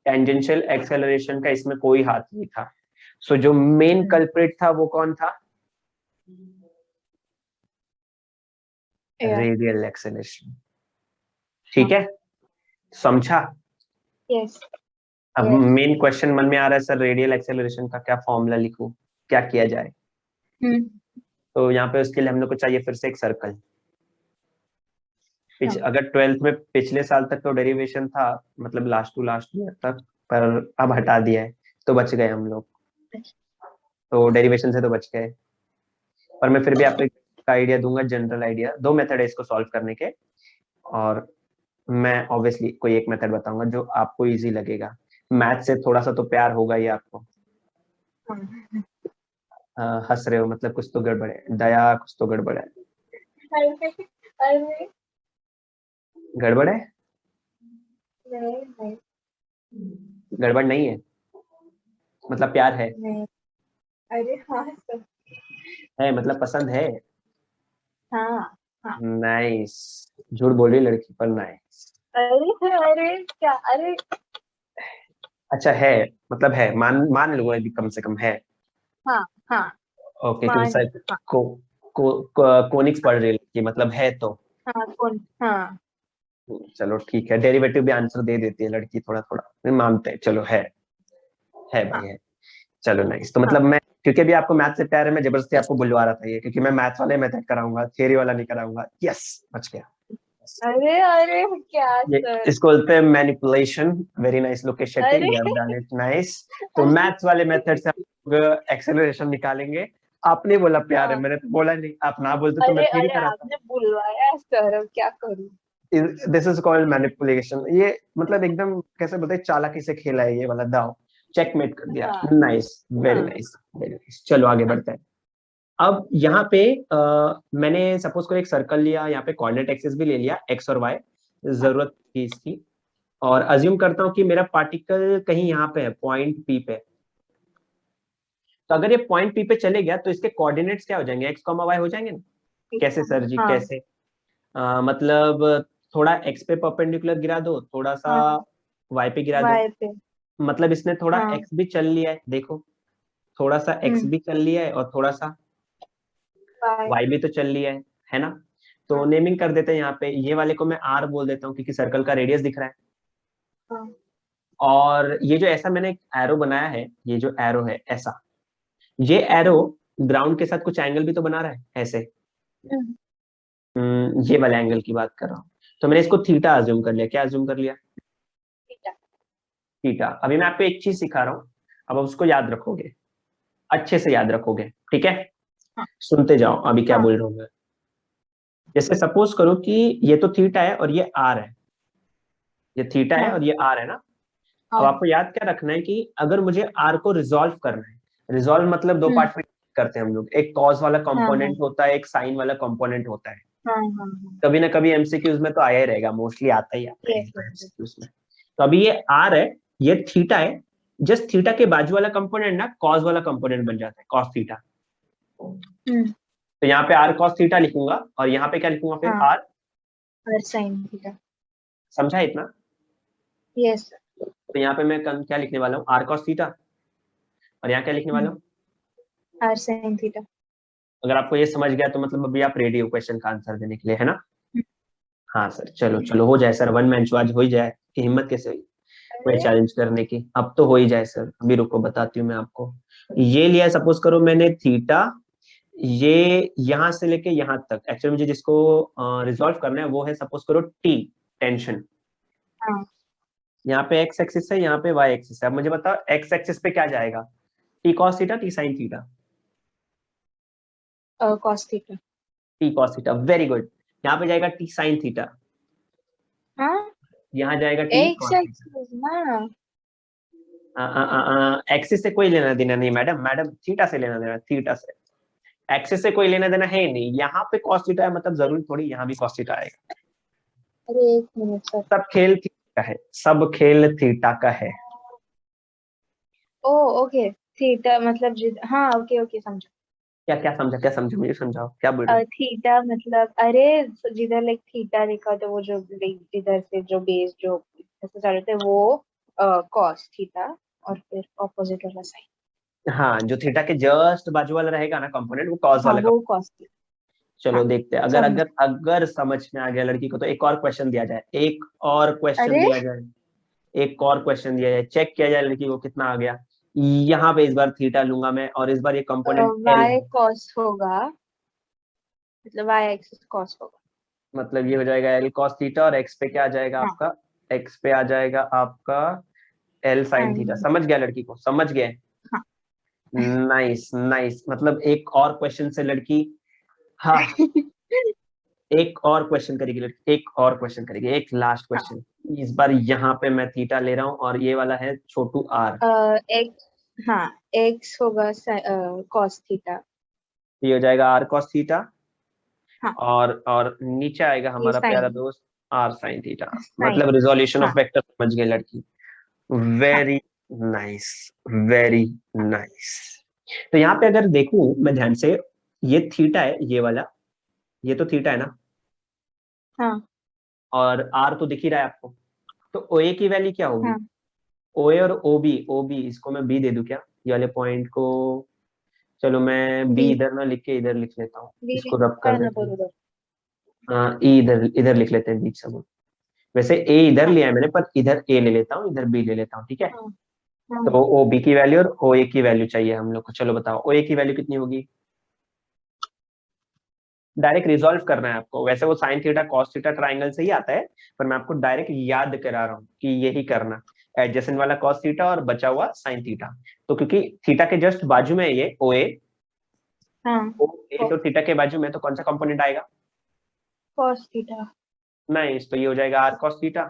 Tangential acceleration का इसमें कोई हाथ नहीं था। सो जो मेन कल्प्रिट था वो कौन था? रेडियल एक्सेलरेशन, ठीक है? समझा?
Yes.
अब मेन क्वेश्चन मन में आ रहा है, सर रेडियल एक्सेलरेशन का क्या फॉर्मूला लिखूं, क्या किया जाए? तो यहाँ पे उसके लिए हम लोग को चाहिए फिर से एक सर्कल। अगर 12th में पिछले साल तक तो डेरिवेशन था, मतलब लास्ट टू लास्ट ईयर तक, पर अब हटा दिया है, तो बच गए हम लोग। तो डेरिवेशन से तो बच गए, पर मैं फिर भी आपको एक आइडिया दूंगा, जनरल आइडिया। दो मेथड है इसको सॉल्व करने के, और मैं ऑब्वियसली कोई एक मेथड बताऊंगा जो आपको इजी लगेगा। मैथ से थोड़ा सा तो प्यार होगा ही आपको। हंस रहे हो, मतलब कुछ तो गड़बड़ है दया, कुछ तो गड़बड़ है। गड़बड़ है? गड़बड़ नहीं है, मतलब प्यार है।
अरे हाँ
है मतलब पसंद है।
हाँ
नाइस, झूठ बोल रही लड़की, पर नाइस।
अरे क्या अरे
अच्छा है, मतलब है, मान लो अभी कम से कम है।
हाँ हाँ
ओके, क्योंकि सर कोनिक्स पढ़ रही लड़की, मतलब है तो।
हाँ
चलो ठीक है, डेरिवेटिव भी आंसर दे देती है लड़की, थोड़ा थोड़ा मानते हैं, चलो है भाई है। चलो नाइस। तो मतलब मैं, क्योंकि अभी आपको मैथ से प्यार है, मैं जबरदस्ती आपको बुलवा रहा था ये, क्योंकि मैं मैथ वाले मेथड कराऊंगा, थियरी वाला नहीं कराऊंगा। यस, बच गया।
अरे क्या
ये
सर
इसको बोलते हैं manipulation. Very nice Lokesh Shetty,
अरे
you have done it nice. तो मैथ्स वाले मेथड से हम लोग एक्सेलरेशन निकालेंगे। आपने बोला प्यार है, मैंने तो बोला नहीं। आप ना बोलते तो मैं थियरी कराता।
आपने बुलवाया सर, अब क्या करूं।
This is called manipulation. ये मतलब एकदम कैसे बोलते हैं, चालाकी से खेला है ये वाला दाव, चेकमेट कर दिया। Nice, very nice, very nice. चलो आगे बढ़ते हैं। अब यहाँ पे मैंने सपोज को एक सर्कल लिया, यहाँ पे कोऑर्डिनेट एक्सिस भी ले लिया, एक्स और वाई, जरूरत थी इसकी। और अज्यूम करता हूँ कि मेरा पार्टिकल कहीं यहाँ पे है, पॉइंट पी पे। तो अगर ये पॉइंट पी पे चले गया तो इसके कोऑर्डिनेट्स क्या हो जाएंगे? एक्स कॉमा वाई हो जाएंगे ना? कैसे सर जी, कैसे? मतलब थोड़ा एक्स पे परपेंडिकुलर गिरा दो, थोड़ा सा वाई पे गिरा दो। मतलब इसने थोड़ा एक्स भी चल लिया है, देखो, थोड़ा सा एक्स भी चल लिया है और थोड़ा सा वाई भी तो चल लिया है ना? तो नेमिंग कर देते हैं यहाँ पे, ये वाले को मैं आर बोल देता हूँ क्योंकि सर्कल का रेडियस दिख रहा है। और ये जो ऐसा मैंने एक एरो बनाया है, ये जो एरो है ऐसा, ये एरो ग्राउंड के साथ कुछ एंगल भी तो बना रहा है ऐसे।
हम्म,
ये वाला एंगल की बात कर रहा हूँ। तो मैंने इसको थीटा अज्यूम कर लिया। क्या अज्यूम कर लिया?
थीटा।
थीटा। अभी मैं आपको एक चीज सिखा रहा हूँ, अब आप उसको याद रखोगे, अच्छे से याद रखोगे, ठीक है?
हाँ
सुनते जाओ अभी क्या
हाँ
बोल रहा हूँ मैं। जैसे सपोज करो कि ये तो थीटा है और ये आर है, ये थीटा है
हाँ
और ये आर है ना। अब
हाँ।
आपको याद क्या रखना है कि अगर मुझे आर को रिजॉल्व करना है, रिजॉल्व मतलब दो
हम्म,
पार्ट में करते हैं हम लोग, एक कॉस वाला
हाँ हाँ
कंपोनेंट होता है, एक साइन वाला कंपोनेंट होता है।
हाँ हाँ हाँ।
कभी ना कभी एमसीक्यूज में तो आया ही रहेगा, मोस्टली आता ही आता है
यस यस।
एमसीक्यूज में। तो अभी ये आर है, ये थीटा है, जस्ट थीटा के बाजू वाला कंपोनेंट ना कॉस वाला कंपोनेंट बन जाता है, कॉस थीटा।
हम्म,
तो यहाँ पे आर कॉस थीटा लिखूंगा और यहाँ पे क्या लिखूंगा फिर?
हाँ,
आर।
और साइन थीटा।
समझा इतना?
यस।
तो यहाँ पे मैं क्या लिखने वाला हूँ? R cos theta. और यहाँ क्या लिखने वाला हूँ?
और साइन थीटा।
अगर आपको ये समझ गया तो मतलब अभी आप रेडी हो क्वेश्चन का आंसर देने के लिए, है ना? हाँ सर, चलो चलो हो जाए सर, वन मैन शो आज हो ही जाए। कि हिम्मत कैसे हुई कोई
अरे
चैलेंज करने की? अब तो हो ही जाए सर, अभी रुको बताती हूँ मैं आपको। ये लिया सपोज करो मैंने थीटा, ये यहाँ से लेके यहाँ तक, एक्चुअली मुझे जिसको रिजॉल्व करना है वो है सपोज करो टी, टेंशन।
हाँ,
यहाँ पे एक्स एक्सिस है, यहाँ पे वाई एक्सिस है। अब मुझे बताओ एक्स एक्सिस पे क्या जाएगा? T cos theta, T sine theta?
Cos theta.
T cos theta, very good. यहाँ पे जाएगा टी साइन थीटा,
हाँ,
यहाँ जाएगा T
x
cos theta.
Axis ना।
एक्सिस से कोई लेना देना नहीं मैडम, मैडम थीटा से लेना देना, थीटा से। एक्सिस से कोई लेना देना है ही नहीं। यहाँ पे कॉस थीटा है मतलब जरूरी थोड़ी यहाँ भी कॉस थीटा आएगा।
अरे एक मिनट सर।
सब खेल थीटा का है, सब खेल थीटा का है।
ओ ओके। थीटा मतलब हाँ, ओके ओके समझा।
क्या क्या समझा, क्या समझा, मुझे समझाओ क्या बोल रहे हो?
थीटा मतलब अरे, जिधर लाइक थीटा लिखा था वो जो लाइक जिधर से जो बेस जो ऐसे चल रहे थे वो कॉस थीटा, और फिर ऑपोजिट वाला साइन।
हाँ, जो थीटा के जस्ट बाजू वाला रहेगा ना कंपोनेंट, वो कॉस
हाँ
वाला।
वो कॉस थीटा।
चलो
हाँ
देखते हैं, अगर
समझ।
अगर अगर समझ में आ गया लड़की को तो एक और क्वेश्चन दिया जाए, एक और क्वेश्चन
अरे
दिया जाए, एक और क्वेश्चन दिया जाए, चेक किया जाए लड़की को कितना आ गया। यहाँ पे इस बार थीटा लूंगा मैं और इस बार ये कंपोनेंट एल
वाई
है।
कॉस होगा, मतलब वाई एक्सिस कॉस होगा।
मतलब ये हो जाएगा एल कॉस थीटा और एक्स पे क्या आ जाएगा
हाँ,
आपका? एक्स पे आ जाएगा आपका एल साइन थीटा।
साइन।
समझ गया लड़की को? समझ गए?
हाँ।
नाइस नाइस, मतलब एक और क्वेश्चन से लड़की, हाँ, एक और क्वेश्चन करेगी लड़की, एक और क्वेश्चन करेगी, एक लास्ट
हाँ,
क्वेश्चन। इस बार यहाँ पे मैं थीटा ले रहा हूँ और ये वाला है छोटू आर।
एक्स। हाँ, एक्स होगा कॉस थीटा।
ये हो जाएगा आर कॉस थीटा,
हाँ,
और नीचे आएगा
ये
हमारा प्यारा
साइन।
दोस्त आर साइन थीटा। मतलब
साइन।
रिजोल्यूशन ऑफ
हाँ
वेक्टर समझ गए लड़की।
हाँ
वेरी नाइस, वेरी नाइस। तो यहाँ पे अगर देखूं मैं ध्यान से, ये थीटा है ये वाला, ये तो थीटा है ना,
हाँ
और आर तो दिख ही रहा है आपको। तो ओ ए की वैल्यू क्या होगी?
हाँ।
ओ ए और ओ बी, ओ बी इसको मैं बी दे दूं क्या, ये वाले पॉइंट को? चलो मैं बी
बी।
इधर ना लिख के इधर लिख लेता हूँ,
बी
इसको रब
लिखा
कर
है ना
देता
पर
हूँ।
उधर।
हाँ, ई इधर इधर लिख लेते हैं बीच सब। वैसे ए इधर
हाँ
लिया है मैंने, पर इधर ए ले लेता हूँ, इधर बी ले लेता हूँ, ठीक है?
हाँ हाँ।
तो ओ बी की वैल्यू और ओ ए की वैल्यू चाहिए हम लोग को। चलो बताओ ओ ए की वैल्यू कितनी होगी? डायरेक्ट रिजॉल्व करना है आपको, वैसे वो sine theta cos theta triangle से ही आता है, पर मैं आपको डायरेक्ट याद करा रहा हूँ कि यही करना, एडजेसेंट वाला कॉस थीटा और बचा हुआ साइन थीटा। तो क्योंकि थीटा के जस्ट बाजू में है ये ओ ए,
हाँ,
ओ ए तो थीटा के बाजू में, तो कौन सा कंपोनेंट आएगा?
Cos theta.
नहीं, तो ये हो जाएगा आर कॉस थीटा,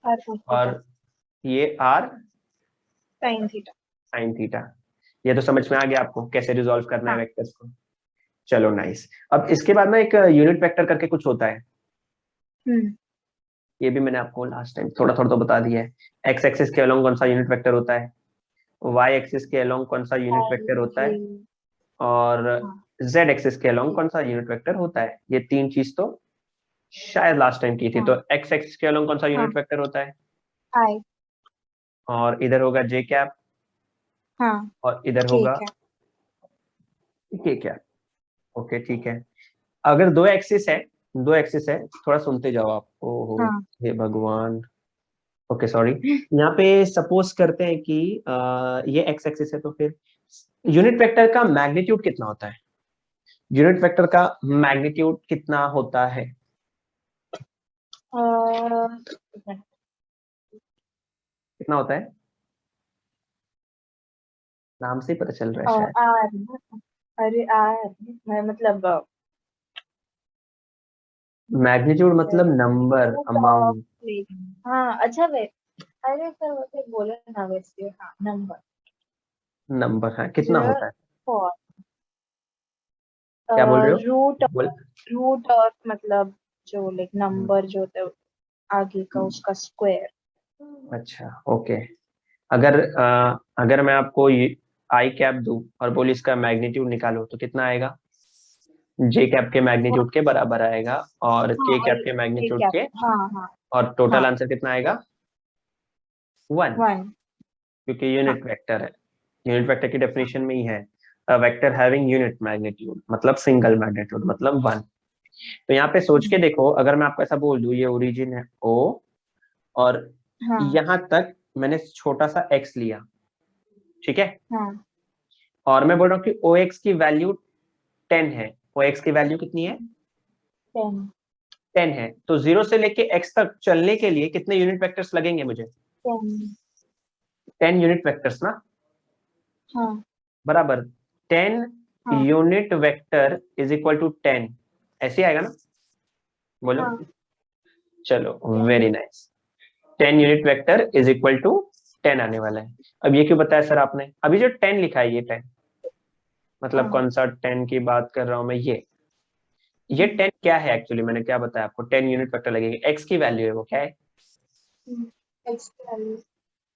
और कॉस थीटा।
और ये R
sine theta.
Sine theta. ये तो समझ में आ गया आपको कैसे रिजॉल्व करना है
हाँ।
वेक्टर्स को। चलो नाइस। अब इसके बाद ना एक यूनिट वेक्टर करके कुछ होता है,
हम्म।
ये भी मैंने आपको लास्ट टाइम थोड़ा थोड़ा तो बता दिया है। एक्स एक्सिस के अलोंग कौन सा यूनिट वेक्टर होता है, वाई एक्सिस के अलोंग कौन सा यूनिट
आई
वेक्टर होता
जी।
है, और
हाँ
जेड एक्सिस के अलोंग
जी।
कौन सा यूनिट वेक्टर होता है। ये तीन चीज तो शायद लास्ट टाइम की थी।
हाँ
तो एक्स एक्सिस के अलोंग कौन सा
हाँ।
यूनिट वेक्टर होता है,
आई।
और इधर होगा जे कैप,
हाँ।
और इधर होगा
ठीक है।
के कैप। ओके ठीक है। अगर दो एक्सिस है, दो एक्सिस है, थोड़ा सुनते जाओ आप। ओहो
हाँ
हे भगवान, ओके सॉरी, यहाँ पे सपोज करते हैं कि ये एक्स एक्सिस है, तो फिर यूनिट वेक्टर का मैग्नीट्यूड कितना होता है? यूनिट वेक्टर का मैग्नीट्यूड कितना होता है? कितना होता है? नाम से ही पता चल रहा है शायद।
आर, अरे आर मतलब
मैग्नीट्यूड मतलब नंबर,
रूट ऑफ,
अमाउंट।
हाँ अच्छा वे, अरे सर वो तो बोले ना वैसे, हाँ नंबर,
नंबर है, कितना
जो
होता है?
फॉर
क्या बोल रहे हो?
रूट,
बोल।
रूट ऑफ मतलब जो लाइक नंबर जो होता है आगे का उसका स्क्वायर।
अच्छा ओके। अगर मैं आपको आई कैप दूं और बोली इसका मैग्नीट्यूड निकालो, तो कितना आएगा? जे कैप के मैग्नीट्यूड के बराबर आएगा, और
हाँ
के
और
कैप के
ये
मैग्नीट्यूड
क्या,
के,
हाँ हाँ
और टोटल
हाँ
आंसर कितना आएगा? 1,
वन,
क्योंकि
हाँ
यूनिट वेक्टर है। यूनिट वेक्टर की डेफिनेशन में ही है, वेक्टर हैविंग यूनिट मैग्नीट्यूड मतलब सिंगल मैग्नीट्यूड मतलब 1। तो यहाँ पे सोच के देखो, अगर मैं आपको ऐसा बोल दूं ये ओरिजिन है ओ, और
हाँ
यहां तक मैंने छोटा सा x लिया, ठीक है,
हाँ
और मैं बोल रहा हूँ कि ओ एक्स की वैल्यू 10 है। ओ एक्स की वैल्यू कितनी है?
10,
10 है। तो 0 से लेके x तक चलने के लिए कितने यूनिट वेक्टर्स लगेंगे मुझे?
10,
10 यूनिट वेक्टर्स ना,
हाँ
बराबर। 10
हाँ
unit vector is equal to 10, ऐसे आएगा ना? बोलो।
हाँ
चलो,
10,
very nice. 10 unit vector is equal to 10 आने वाला है। अब ये क्यों बताया सर आपने? अभी जो 10 लिखा है, ये 10 मतलब
हाँ
कौन सा 10 की बात कर रहा हूं मैं? ये 10 क्या है एक्चुअली? मैंने क्या बताया आपको? 10 यूनिट वेक्टर लगेगी, एक्स की वैल्यू है, वो क्या है?
x की वैल्यू,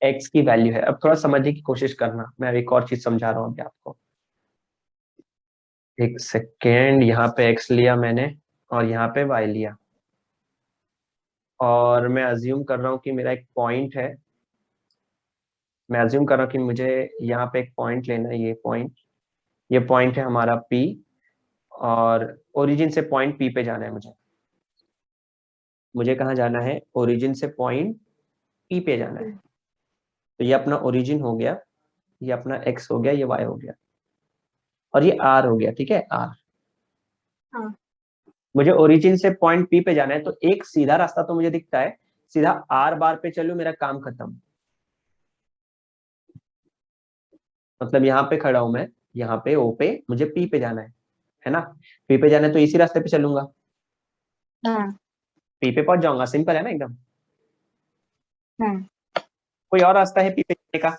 एक्स की वैल्यू है। अब थोड़ा समझने की कोशिश करना, मैं एक और चीज समझा रहा हूँ अभी आपको। एक सेकेंड, यहाँ पे एक्स लिया मैंने और यहाँ पे वाई लिया, और मैं अज्यूम कर रहा हूँ कि मेरा एक पॉइंट है। मैं अज्यूम कर रहा हूँ कि मुझे यहाँ पे एक पॉइंट लेना है, ये पॉइंट है हमारा P, और ओरिजिन से पॉइंट P पे जाना है मुझे। मुझे कहाँ जाना है? ओरिजिन से पॉइंट P पे जाना है। तो ये अपना ओरिजिन हो गया, ये अपना x हो गया, ये y हो गया, और ये r हो गया, ठीक है, r।
हाँ
मुझे ओरिजिन से पॉइंट P पे जाना है, तो एक सीधा रास्ता तो मुझे दिखता है, सीधा r बार पे चलूं, मेरा काम खत्म। मतलब यहाँ पे खड़ा हूं मैं, यहाँ पे O पे, मुझे P पे जाना है ना? P पे जाना है तो इसी रास्ते पे चलूंगा,
हाँ
P पे पहुंच जाऊंगा। सिंपल है ना एकदम?
हाँ
कोई और रास्ता है P पे जाने का?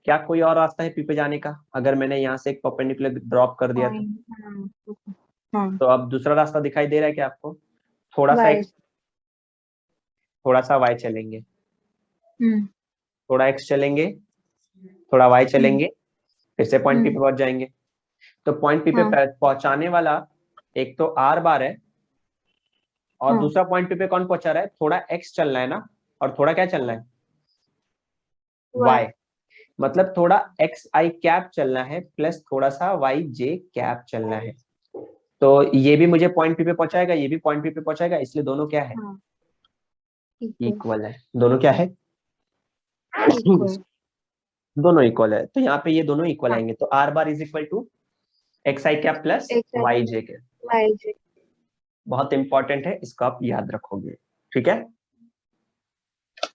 क्या कोई और रास्ता है P पे जाने का? अगर मैंने यहाँ से एक परपेंडिकुलर ड्रॉप कर दिया तो?
पॉइंट, हाँ हाँ
तो अब दूसरा रास्ता दिखाई दे रहा है क्या आपको? थोड़ा सा
y,
x, थोड़ा सा y चलेंगे,
हम्म
थोड़ा x चलेंगे, थोड़ा y
हम्म
चलेंगे, फिर से पॉइंट P पे
हम्म
पहुंच जाएंगे। तो पॉइंट P पे
हाँ
पहुंचाने वाला एक तो r बार है, और
हाँ
दूसरा पॉइंट P पे कौन पहुंचा रहा है? थोड़ा x चलना है ना, और थोड़ा क्या चलना है?
y,
y। मतलब थोड़ा एक्स आई कैप चलना है, प्लस थोड़ा सा वाई जे कैप चलना है। तो ये भी मुझे पॉइंट P पे पहुंचाएगा, ये भी पॉइंट P पे पहुंचाएगा, इसलिए दोनों क्या है?
हाँ इक्वल,
इक्वल है। दोनों क्या है?
इक्वल,
दोनों इक्वल है। तो यहाँ पे ये दोनों इक्वल
हाँ
आएंगे, तो R bar is equal to X I cap plus
x है
Y J cap.
y j,
बहुत इंपॉर्टेंट है, इसको आप याद रखोगे, ठीक है?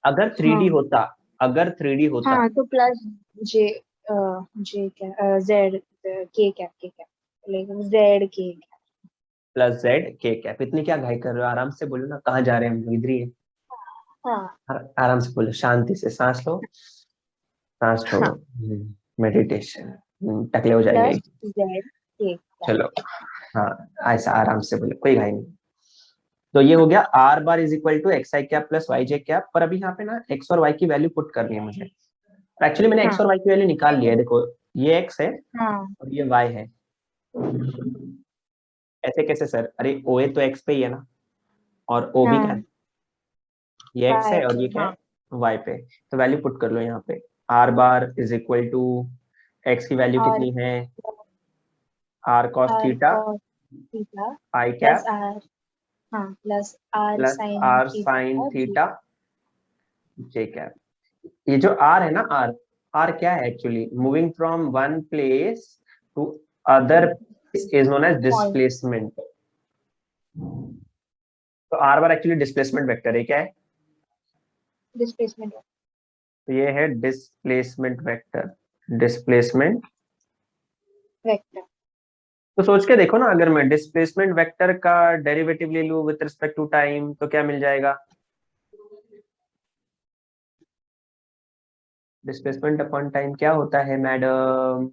अगर 3D
हाँ
होता, अगर 3D होता,
हाँ तो प्लस j, j क्या, z k कैप लेकिन z k cap,
plus Z के कैप। इतनी क्या घाई कर रहे हो? आराम से बोलो ना, कहाँ जा रहे हैं हम लोग? इधर ही है।
हाँ
आराम से बोलो, शांति से सांस लो, सांस छोड़ो।
हाँ
मेडिटेशन। टकले हो जाएंगे
प्लस
एकदम।
z k कैप,
चलो, हाँ, ऐसा आराम से बोलो, कोई घाई नहीं। तो ये हो गया R bar is equal to X I cap plus Y J cap. पर अभी यहाँ पे ना एक्स और वाई की वैल्यू पुट करनी है मुझे। एक्चुअली मैंने एक्स
हाँ
और वाई की वैल्यू निकाल लिया है, देखो, ये एक्स है
हाँ
और ये वाई है। ऐसे कैसे सर? अरे ओ ए तो एक्स पे ही है ना, और ओ भी क्या है?
हाँ
ये एक्स
y
है, और
पे,
ये क्या
हाँ
है? वाई पे। तो वैल्यू पुट कर लो यहाँ पे। R bar is equal to, X की वैल्यू
r
कितनी है? R cos
r
theta
cos theta
I
plus
cap
r, हाँ plus r
plus
sin
R sine
theta j,
theta ठीक है। ये जो आर है ना, आर, आर क्या है actually? Moving from one place to other is known as
point
displacement. तो R bar actually displacement vector है, क्या है?
डिस्प्लेसमेंट
तो ये है डिस्प्लेसमेंट वेक्टर, डिस्प्लेसमेंट।
वेक्टर।
तो सोच के देखो ना, अगर मैं डिस्प्लेसमेंट वेक्टर का डेरिवेटिव ले लूं विद रिस्पेक्ट टू टाइम तो क्या मिल जाएगा? डिस्प्लेसमेंट अपॉन टाइम क्या होता है मैडम?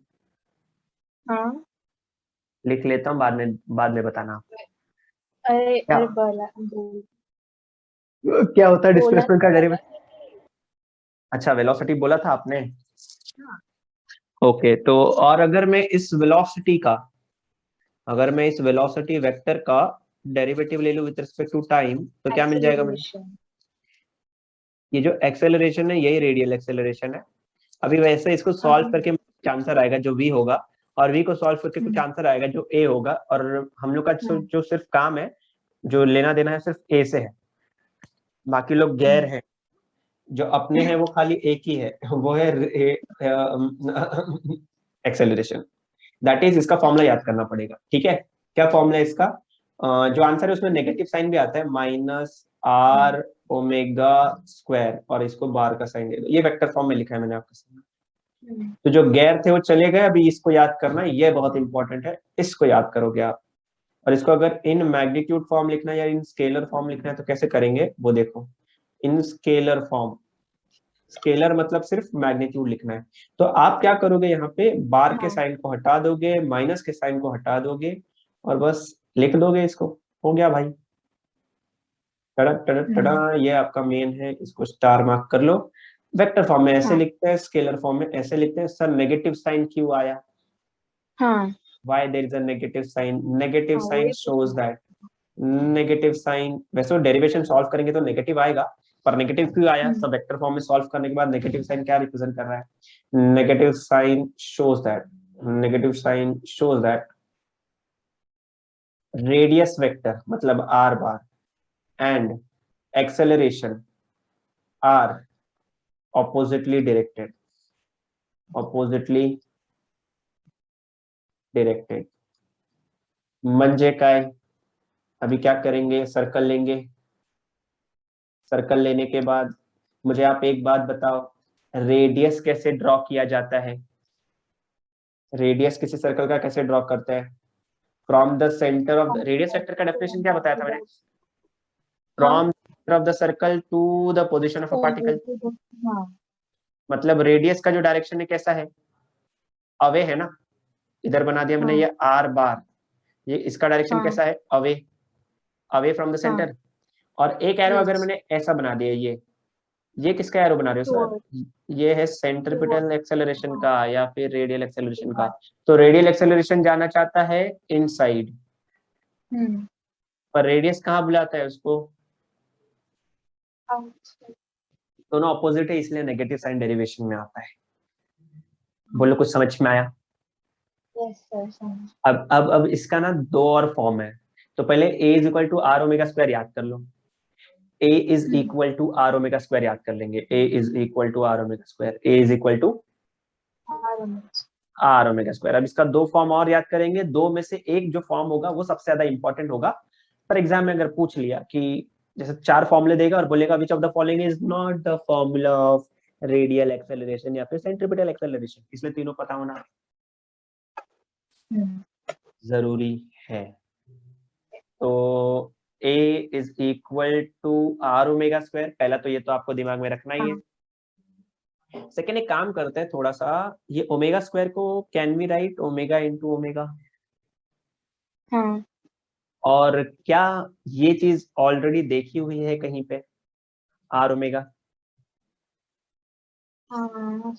हाँ,
लिख लेता हूँ, बाद में बताना।
अरे
क्या
अरे बोला
क्या होता है
बोला
डिस्प्लेसमेंट का
तो है।
डेरिवेटिव? अच्छा, वेलोसिटी बोला था आपने।
हाँ,
ओके, तो और अगर मैं इस वेलोसिटी वेक्टर का डेरिवेटिव ले लूं विद रिस्पेक्ट टू टाइम तो क्या मिल जाएगा मुझे?
एक्सेलरेशन।
ये जो एक्सेलरेशन है यही रेडियल एक्सेलरेशन है। अभी वैसे इसको सॉल्व
हाँ।
करके कुछ आंसर आएगा जो v होगा, और v को सॉल्व करके कुछ
हम्म,
आंसर आएगा जो a होगा, और हम लोग का
हम्म,
जो सिर्फ काम है, जो लेना देना है सिर्फ a से है। बाकी लोग गैर
हम्म,
हैं, जो अपने हैं वो खाली एक ही है, वो है एक्सेलरेशन। दैट इज, इसका फॉर्मूला याद करना पड़ेगा, ठीक है? क्या फॉर्मूला है इसका? जो आंसर है उसमें नेगेटिव साइन भी आता है, माइनस आर ओमेगा स्क्वायर, और इसको बार का साइन दे दो। ये वेक्टर फॉर्म में लिखा है मैंने आपके सामने।
हम्म,
तो जो गैर थे वो चले गए, अभी इसको याद करना है, ये बहुत इंपॉर्टेंट है, इसको याद करोगे आप। और इसको अगर इन मैग्नीट्यूड फॉर्म लिखना है या इन स्केलर फॉर्म लिखना है तो कैसे करेंगे वो देखो। इन स्केलर फॉर्म, स्केलर मतलब सिर्फ मैग्नीट्यूड लिखना है। तो आप क्या करोगे, यहाँ पे बार के
हाँ।
साइन को हटा दोगे, माइनस के साइन को हटा दोगे, और बस लिख दोगे इसको, हो गया भाई। टड़ा टड़ा टड़ा,
हम्म,
ये आपका मेन है, इसको स्टार मार्क कर लो। वेक्टर फॉर्म में ऐसे
हाँ,
लिखते हैं, स्केलर फॉर्म में ऐसे लिखते हैं। सर नेगेटिव साइन क्यों आया?
हाँ,
Why there is a negative sign? Negative
हाँ,
sign
वही
shows
पूछना है।
that, नेगेटिव साइन, वैसे डेरिवेशन सॉल्व करेंगे तो नेगेटिव आएगा, पर नेगेटिव क्यों आया?
हम्म,
सब वेक्टर फॉर्म में सॉल्व करने के बाद नेगेटिव साइन क्या रिप्रेजेंट कर रहा है? Negative sign shows that, negative sign shows that radius vector मतलब R bar and acceleration are oppositely directed, oppositely directed. म्हणजे काय? अभी क्या करेंगे, सर्कल लेंगे। सर्कल लेने के बाद मुझे आप एक बात बताओ, रेडियस कैसे ड्रॉ किया जाता है? रेडियस किसी सर्कल का कैसे ड्रॉ करते हैं? From the centre of radius vector का डेफिनेशन क्या बताया था मैंने?
हाँ,
from centre of the circle to the position of a particle.
हाँ,
मतलब रेडियस का जो डायरेक्शन है कैसा है? अवे है ना। इधर बना दिया मैंने
हाँ,
ये आर बार, ये इसका डायरेक्शन
हाँ,
कैसा है? अवे, अवे फ्रॉम द
हाँ,
सेंटर। और एक एरो अगर
यस,
मैंने ऐसा बना दिया, ये किसका एरो बना रहे हो सर?
टुवर्ड,
ये है
टुवर्ड,
सेंट्रिपिटल एक्सेलरेशन
हाँ,
का या फिर रेडियल एक्सेलरेशन का।
टुवर्ड,
तो रेडियल एक्सेलरेशन जाना चाहता है इनसाइड,
हम्म,
पर रेडियस कहाँ बुलाता है उसको?
आउटसाइड,
दोनों ऑपोजिट है, इसलिए नेगेटिव साइन डेरिवेशन में आता है। बोलो कुछ समझ में आया?
यस सर, समझ।
अब इसका ना दो और फॉर्म है। तो पहले a is equal to R omega square याद कर लो। a is
hmm,
equal to R omega square याद कर लेंगे। a is equal to R omega square, a is equal to
arms,
R omega square. अब इसका दो फॉर्म और याद करेंगे, दो में से एक जो फॉर्म होगा वो सबसे ज्यादा इंपॉर्टेंट होगा। पर एग्जाम में अगर पूछ लिया कि जैसे चार फॉर्मूले देगा और बोलेगा which of the following is not the formula of radial acceleration या फिर सेंट्रिपिटल एक्सेलरेशन, इसमें तीनों पता होना
हम्म,
जरूरी है। तो a is equal to R omega square, पहला तो ये तो आपको दिमाग में रखना ही है।
हाँ,
सेकेंड, एक काम करते हैं थोड़ा सा, ये ओमेगा स्क्वायर को can we write omega into omega?
हाँ,
और क्या ये चीज ऑलरेडी देखी हुई है कहीं पे, आर ओमेगा?
हाँ,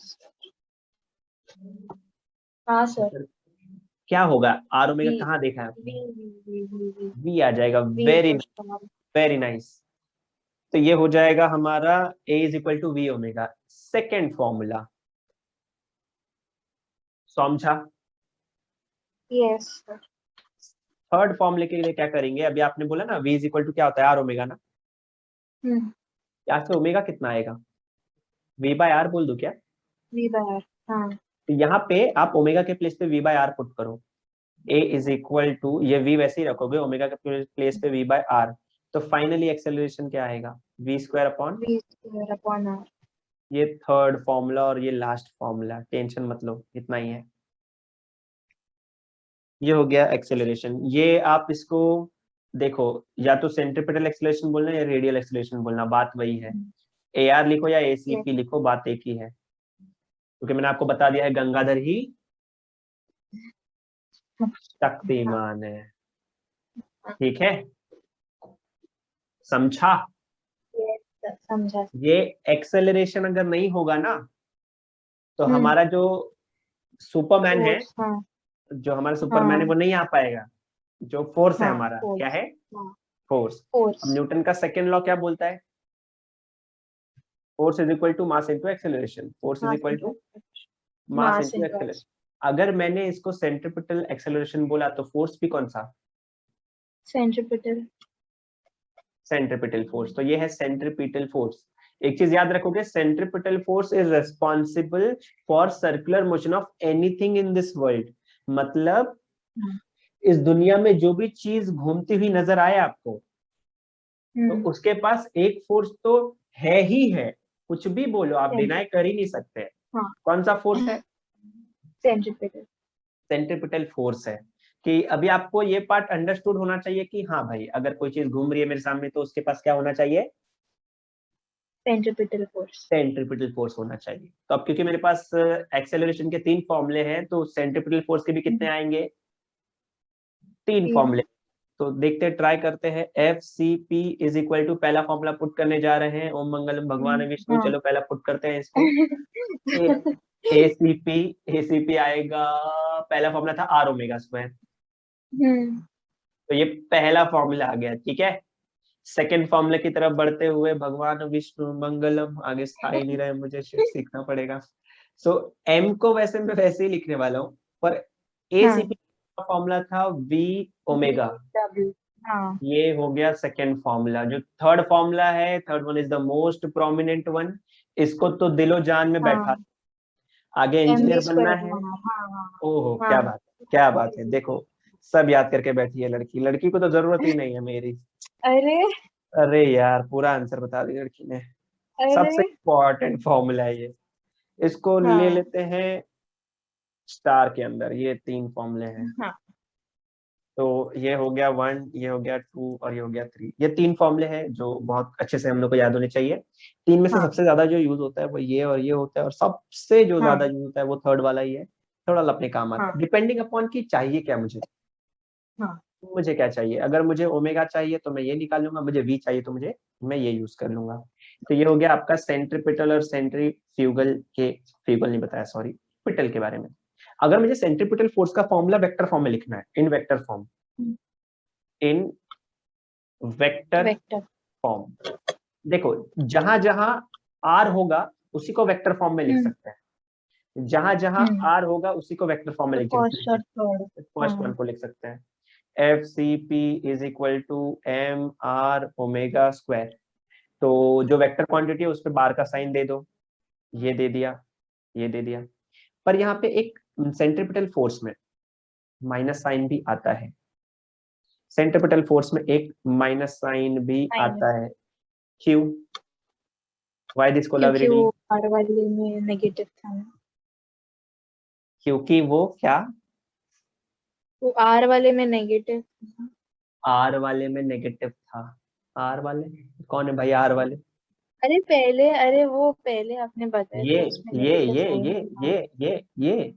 हाँ सर,
क्या होगा, आर ओमेगा
वी,
कहाँ देखा है?
वी, वी,
वी आ जाएगा।
V
very,
question.
Very nice. तो ये हो जाएगा हमारा a is equal to V omega, second formula. समझा?
Yes sir.
थर्ड फॉर्मूले के लिए क्या करेंगे, अभी आपने बोला ना v इज इक्वल टू क्या होता है, आर ओमेगा ना।
हम्म,
यहाँ से ओमेगा कितना आएगा? v बाय आर बोल दूं क्या?
v by r। हाँ
तो यहाँ पे आप ओमेगा के प्लेस पे v बाय आर पुट करो। a इज इक्वल टू, ये v वैसे ही रखोगे, ओमेगा के प्लेस पे v बाय आर, तो फाइनली एक्सेलरेशन क्या आएगा? v square upon,
v square upon r।
ये थर्ड फॉर्मूला और ये लास्ट फॉर्मूला, टेंशन मत लो, इतना ही है। ये हो गया एक्सेलरेशन। ये आप इसको देखो, या तो सेंट्रीपिटल एक्सेलरेशन बोलना या रेडियल एक्सेलरेशन बोलना, बात वही है। ए आर लिखो या एसीपी लिखो, बात एक ही है, क्योंकि मैंने आपको बता दिया है गंगाधर ही शक्तिमान है। ठीक है, समझा?
समझा।
ये एक्सेलरेशन अगर नहीं होगा ना, तो
हम्म।
हमारा जो सुपरमैन है,
फोर्स। हाँ
जो हमारा सुपरमैन है
हाँ
वो नहीं आ पाएगा। जो फोर्स है
हाँ
हमारा, क्या
फोर्स।
है?
हाँ
फोर्स। अब
फोर्स।
न्यूटन का सेकेंड लॉ क्या बोलता है? Force is equal to mass into acceleration. Force is
mass
equal to
into
mass
mass
into
into
acceleration. अगर मैंने इसको सेंट्रीपिटल एक्सेलरेशन बोला, तो फोर्स भी कौन सा?
सेंट्रीपिटल।
Centripetal force. तो ये है सेंट्रीपिटल फोर्स। एक चीज याद रखोगे, centripetal force is responsible for circular motion of anything in this world. मतलब इस दुनिया में जो भी चीज घूमती हुई नजर आए आपको, तो उसके पास एक फोर्स तो है ही है, कुछ भी बोलो, आप डिनाई कर ही नहीं सकते।
हाँ
कौन सा फोर्स है?
सेंट्रीपिटल।
सेंट्रीपिटल फोर्स है। कि अभी आपको ये पार्ट अंडरस्टूड होना चाहिए कि हाँ भाई, अगर कोई चीज घूम रही है मेरे सामने, तो उसके पास क्या होना चाहिए?
Centripetal force.
सेंट्रीपिटल फोर्स होना चाहिए। तो अब क्योंकि मेरे पास एक्सेलरेशन के 3 फॉर्मूले हैं, तो सेंट्रीपिटल फोर्स के भी कितने आएंगे? 3 फॉर्मूले। तो देखते ट्राई करते हैं। F C P is equal to, पहला फॉर्मूला पुट करने जा रहे हैं, ओम मंगलम भगवान विष्णु।
हाँ
चलो पहला पुट करते हैं इसको। एसीपी, एसीपी आएगा, पहला फॉर्मूला था आर ओमेगा स्क्वायर, तो ये पहला फॉर्मूला आ गया। ठीक है, सेकेंड फॉर्मूले की तरफ बढ़ते हुए, भगवान विष्णु मंगलम, आगे आ ही नहीं रहे, मुझे सीखना पड़ेगा। सो एम को वैसे मैं वैसे ही लिखने वाला हूँ, पर एसीपी का फॉर्मूला था वी ओमेगा।
हाँ
ये हो गया सेकेंड फॉर्मूला। जो थर्ड फॉर्मूला है, third one is the most prominent one, इसको तो दिलो जान में बैठा,
हाँ
आगे
एम
इंजीनियर
वी
बनना
स्क्वायर
है।
Upon R. हाँ हाँ
ओहो
हाँ
क्या बात है, क्या बात है, देखो सब याद करके बैठी है लड़की। लड़की को तो जरूरत ही नहीं है मेरी।
अरे
अरे यार, पूरा आंसर बता दी लड़की ने।
अरे
सबसे इम्पोर्टेंट फॉर्मूला है ये, इसको ले
हाँ
लेते हैं स्टार के अंदर। ये 3 फॉर्मूले हैं,
हाँ
तो ये हो गया 1, ये हो गया 2 और ये हो गया 3। ये 3 फॉर्मूले हैं जो बहुत अच्छे से हम लोग को याद होने चाहिए। 3 में से
हाँ
सबसे ज्यादा जो यूज होता है वो ये और ये होता है, और सबसे जो
हाँ
ज्यादा यूज होता है वो थर्ड वाला ही है। थोड़ा अपने काम आता
हाँ
है, डिपेंडिंग अपॉन की चाहिए क्या मुझे।
हाँ
मुझे क्या चाहिए, अगर मुझे ओमेगा चाहिए तो मैं ये निकाल लूंगा, मुझे वी चाहिए तो मुझे मैं ये यूज कर लूंगा। तो ये हो गया आपका सेंट्रीपिटल और सेंट्रीफ्यूगल के, फ्यूगल नहीं बताया सॉरी, पिटल के बारे में। अगर मुझे सेंट्रीपिटल फोर्स का फॉर्मूला वेक्टर फॉर्म में लिखना है, इन वेक्टर फॉर्म, इन वेक्टर
वेक्टर।
फॉर्म, देखो जहां जहां आर होगा उसी को वेक्टर फॉर्म में लिख सकते हैं, जहां जहां आर होगा उसी को वेक्टर फॉर्म में
तो
लिख
फर्स्ट और
सकते
थर्ड।
हैं। फर्स्ट वन को लिख सकते हैं, F C P is equal to M R omega square. तो जो वेक्टर क्वांटिटी है उस पर बार का साइन दे दो, ये दे दिया, ये दे दिया। पर यहाँ पे एक सेंट्रीपिटल फोर्स में माइनस साइन भी आता है, सेंट्रीपिटल फोर्स में एक माइनस साइन भी
माइनस।
आता है। क्यों? व्हाई दिस
क्योंकि
कोलाबिलिटी?
वो आर वाले में नेगेटिव था ना।
क्योंकि वो क्या?
वो आर वाले में नेगेटिव था।
आर वाले में नेगेटिव था? आर वाले कौन है भाई? आर वाले
अरे पहले, अरे वो पहले आपने बताया
ये
था उसमें
ये
नेगेटिव
ये
साइन
ये
था।
ये ये ये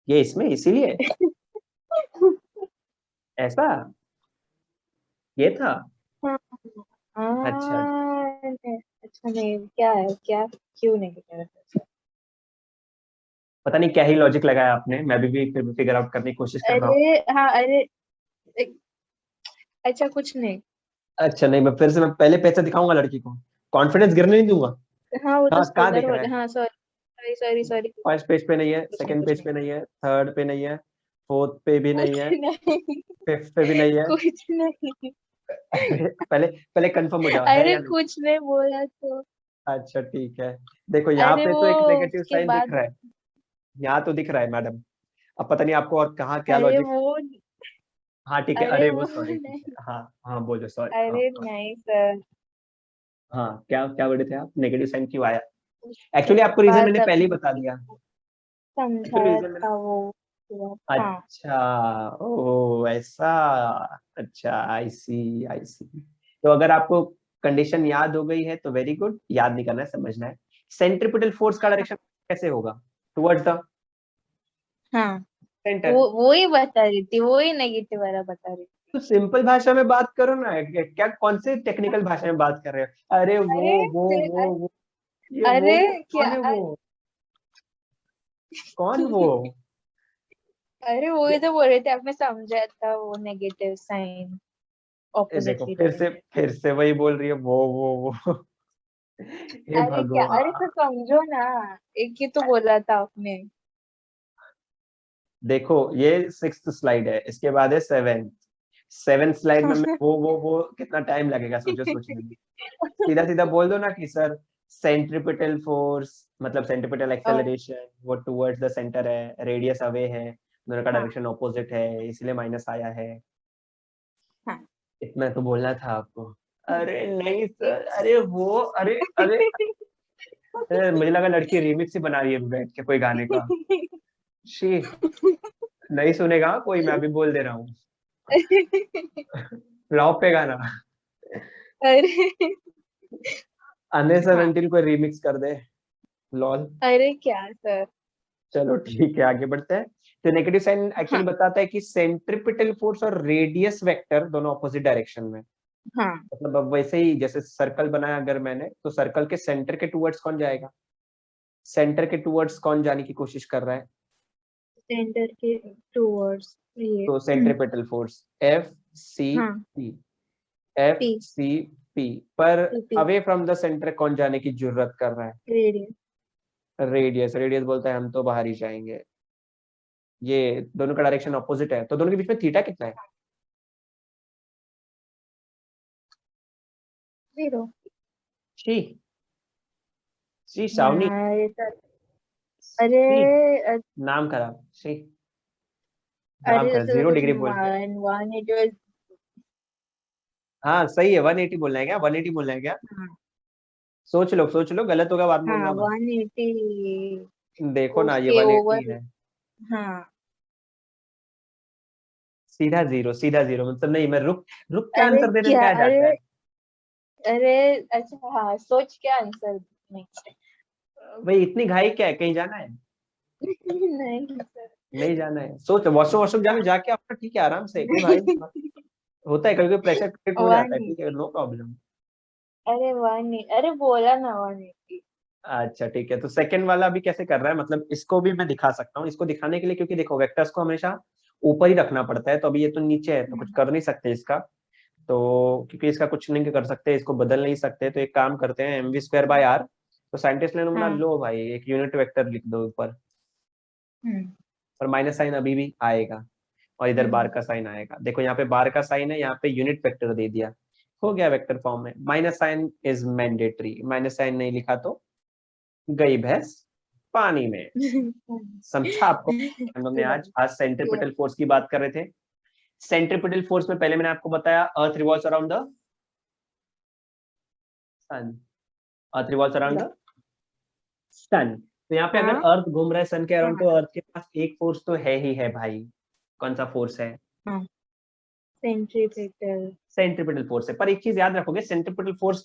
ये इसमें इसीलिए ऐसा ये था।
हाँ
अच्छा,
अच्छा नहीं, क्या है क्या, क्यों नेगेटिव है?
पता नहीं क्या ही लॉजिक लगाया आपने, मैं भी फिर फिगर आउट करने की कोशिश कर रहा हूँ।
अरे हाँ अरे अच्छा कुछ नहीं।
अच्छा नहीं, मैं फिर से, मैं पहले पैसे दिखाऊंगा लड़की को, कॉन्फिडेंस गिरने नहीं दूंगा।
हाँ वो तो
हाँ, कहाँ
स्केलर
दिख रहा
वाले।
है?
हाँ sorry sorry sorry.
First page पे नहीं है,
कुछ नहीं
सेकंड
कुछ
पेज
नहीं
पे नहीं है, थर्ड पे नहीं है, फोर्थ पे भी नहीं
कुछ
है,
नहीं
फिफ्थ पे भी नहीं है।
कुछ नहीं।
पहले पहले कंफर्म हो जाओ, है
अरे
या नहीं?
कुछ नहीं बोला तो।
अच्छा ठीक है, देखो यहाँ
अरे
पे
वो
तो एक नेगेटिव
उसके
साइन दिख
बाद,
रहा है, यहाँ तो दिख रहा है मैडम। अब पता नहीं आपको और कहाँ क्या
अरे
लॉजिक।
वो,
हाँ ठीक है,
अरे
अरे वो
वो
सॉरी, ठीक
नहीं,
है, हाँ हाँ बोलो, सॉरी, हाँ
अरे
हाँ।
नहीं सर,
हाँ क्या क्या बोले थे आप, नेगेटिव साइन क्यों आया?
उसके
एक्चुअली आपको रीजन
बाद
मैंने पहले ही
आपने
बता दिया। एक्चुअली
समझाया
रीजन मैंने,
था वो हुआ। हाँ।
अच्छा, ओ ऐसा, अच्छा, आई सी आई सी। तो अगर आपको कंडीशन याद हो गई है तो वेरी गुड, याद नहीं करना है, समझना है। सेंट्रीपिटल फोर्स का डायरेक्शन कैसे होगा? टुवर्ड्स द
हाँ,
सेंटर।
वो ही बता रही थी, वो ही नेगेटिव वाला बता रही थी।
तो सिंपल भाषा में बात करो ना, क्या कौन से टेक्निकल भाषा में बात कर रहे हो? अरे वो
अरे
वो ये
अरे
वो
क्या,
कौन है वो? कौन वो?
अरे वो ही तो बोल रहे थे, आपने समझा था वो नेगेटिव साइन
ये देखो
ऑपोजिटली डायरेक्ट।
फिर से वही बोल रही है, वो हे
अरे क्या, अरे तो
भगवान।
समझो ना, एक ही तो बोला था आपने।
देखो ये सिक्स्थ स्लाइड है, इसके बाद है सेवेंथ। सेवेंथ स्लाइड में मैं वो कितना टाइम लगेगा सोचो सोचने में। सीधा सीधा बोल दो ना कि सर सेंट्रीपिटल फोर्स मतलब सेंट्रीपिटल
और
एक्सेलरेशन वो टुवर्ड्स द सेंटर है, रेडियस अवे है, दोनों का
हाँ
डायरेक्शन ऑपोजिट है, इसलिए माइनस आया है।
हाँ।
इतना तो बोलना था आपको।
हम्म,
अरे नहीं
एक
सर, अरे वो, अरे अरे, अरे मुझे लगा लड़की रीमिक्स ही बना रही है बैठ के कोई गाने का। शी, नहीं सुनेगा कोई, मैं अभी बोल दे रहा हूँ। फ्लॉप पे गाना।
अरे
अनलेस और
हाँ,
अनटिल कोई रीमिक्स कर दे, लॉल।
अरे क्या सर।
चलो ठीक है, आगे बढ़ते हैं। तो नेगेटिव साइन एक्चुअली
हाँ
बताता है कि सेंट्रीपिटल फोर्स और रेडियस वेक्टर दोनों अपोजिट डायरेक्शन में।
हाँ,
मतलब अब वैसे ही जैसे सर्कल बनाया अगर मैंने, तो सर्कल के सेंटर के टुवर्ड्स कौन जाएगा? सेंटर के टुवर्ड्स कौन जाने की कोशिश कर रहा है?
सेंटर के टूवर्ड्स ये।
तो सेंट्रीपिटल फोर्स एफ सी
हाँ,
P, F
P,
C P पर
P P
away from the centre कौन जाने की जरूरत कर रहा है?
रेडियस।
रेडियस, रेडियस बोलता है हम तो बाहर ही जाएंगे। ये दोनों का डायरेक्शन ऑपोजिट है, तो दोनों के बीच में थीटा कितना है?
जीरो।
शी, शी सावनी,
हाँ ये सर। अरे
शी,
अ-
नाम खराब, शी, नाम
अरे
खराब,
जैसे तो
जीरो
कुछ
डिग्री बोल के।
One one it.
हाँ सही है, 180 बोलना है क्या, 180 बोलना है क्या?
हाँ
सोच लो गलत होगा बाद में
हाँ,
बोलना मत।
180
देखो ना ये
उसके
180
ओवर।
है।
हाँ।
सीधा जीरो, सीधा जीरो, मतलब नहीं, मैं रुक रुक के
अरे
आंसर देने में
क्या,
क्या जाता है?
अरे अरे, अच्छा हाँ, सोच के आंसर नेक्स्ट।
भाई इतनी घाई क्या है, कहीं जाना है?
नहीं सर।
नहीं जाना है, सोच, वॉशरूम वॉशरूम जाने जाके अपना ठीक है, आराम से कोई भाई, होता है कभी कभी प्रेशर क्रिएट हो
वन,
जाता है, ठीक है, नो प्रॉब्लम।
अरे वन, अरे बोला ना 180।
अच्छा ठीक है, तो सेकंड वाला अभी कैसे कर रहा है, मतलब इसको भी मैं दिखा सकता हूँ, इसको दिखाने के लिए, क्योंकि देखो वेक्टर्स को हमेशा ऊपर ही रखना पड़ता है, तो अभी ये तो नीचे है तो कुछ कर नहीं सकते इसका। तो क्योंकि इसका कुछ नहीं कर सकते, इसको बदल नहीं सकते, तो एक काम करते हैं, mv² by r। तो साइंटिस्ट ने बोला
हाँ।
लो भाई एक यूनिट वेक्टर लिख दो ऊपर,
हम्म
और माइनस साइन अभी भी आएगा, और इधर बार
हम्म
का साइन आएगा। देखो यहाँ पे बार का साइन है, यहाँ पे यूनिट वेक्टर दे दिया, हो गया वेक्टर फॉर्म में। Minus sign is mandatory, minus sign नहीं लिखा तो गई भैंस पानी में। समझा आपको? हम लोग ने आज आज सेंट्रीपिटल फोर्स की बात कर रहे थे। सेंट्रीपिटल फोर्स में पहले मैंने आपको बताया earth revolves around the sun, earth revolves around the sun. तो यहाँ पे अगर
हाँ
अर्थ घूम रहा है सन के अराउंड, तो
हाँ
अर्थ के पास एक फोर्स तो है ही है भाई। कौन सा फोर्स है?
हाँ, सेंट्रीपिटल।
सेंट्रीपिटल फोर्स है, पर एक चीज याद रखोगे, सेंट्रीपिटल फोर्स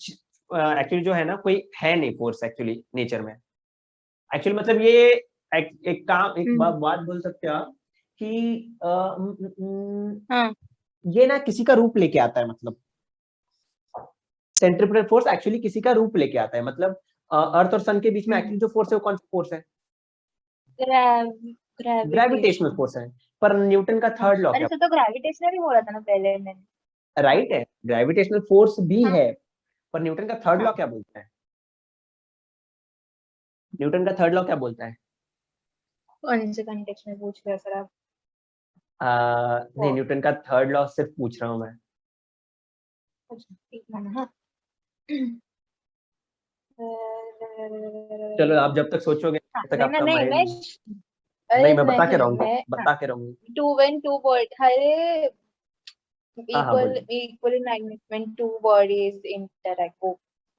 एक्चुअली जो है ना, कोई है नहीं फोर्स एक्चुअली नेचर में। एक्चुअली मतलब ये एक काम, एक
हम्म,
बात बोल सकते हो आप कि
हाँ
ये ना किसी का रूप लेके आता है, मतलब सेंट्रीपिटल फोर्स एक्चुअली किसी का रूप लेके आता है, मतलब अर्थ और सन के बीच में एक्चुअली जो फोर्स है वो कौन सा फोर्स है? Gravitational
gravitation.
फोर्स है। पर न्यूटन का
हाँ,
थर्ड लॉ
अरे
क्या?
सर तो ग्रेविटेशनल ही बोला था ना पहले मैंने।
राइट है, ग्रेविटेशनल फोर्स भी
हाँ
है, पर न्यूटन का थर्ड लॉ
हाँ।
क्या बोलता है? न्यूटन का थर्ड लॉ क्या बोलता है?
कौन से कंटेक्स्ट में पूछ रहे हो सर आप?
नहीं,
ओ,
न्यूटन का थर्ड लॉ सिर्फ पूछ रहा हूँ मैं।
अच्छा, एक मिनट, हाँ।
चलो आप जब तक सोचोगे
हाँ,
तब तक
नहीं
आपका
नहीं मैं
माइंड, नहीं
अरे
मैं बता के
नहीं
रहूंगा,
मैं हाँ
बता के रहूंगा।
टू व्हेन टू बॉडी अरे
हाँ हाँ
equal
बोलिए।
equal in magnitude when two bodies interact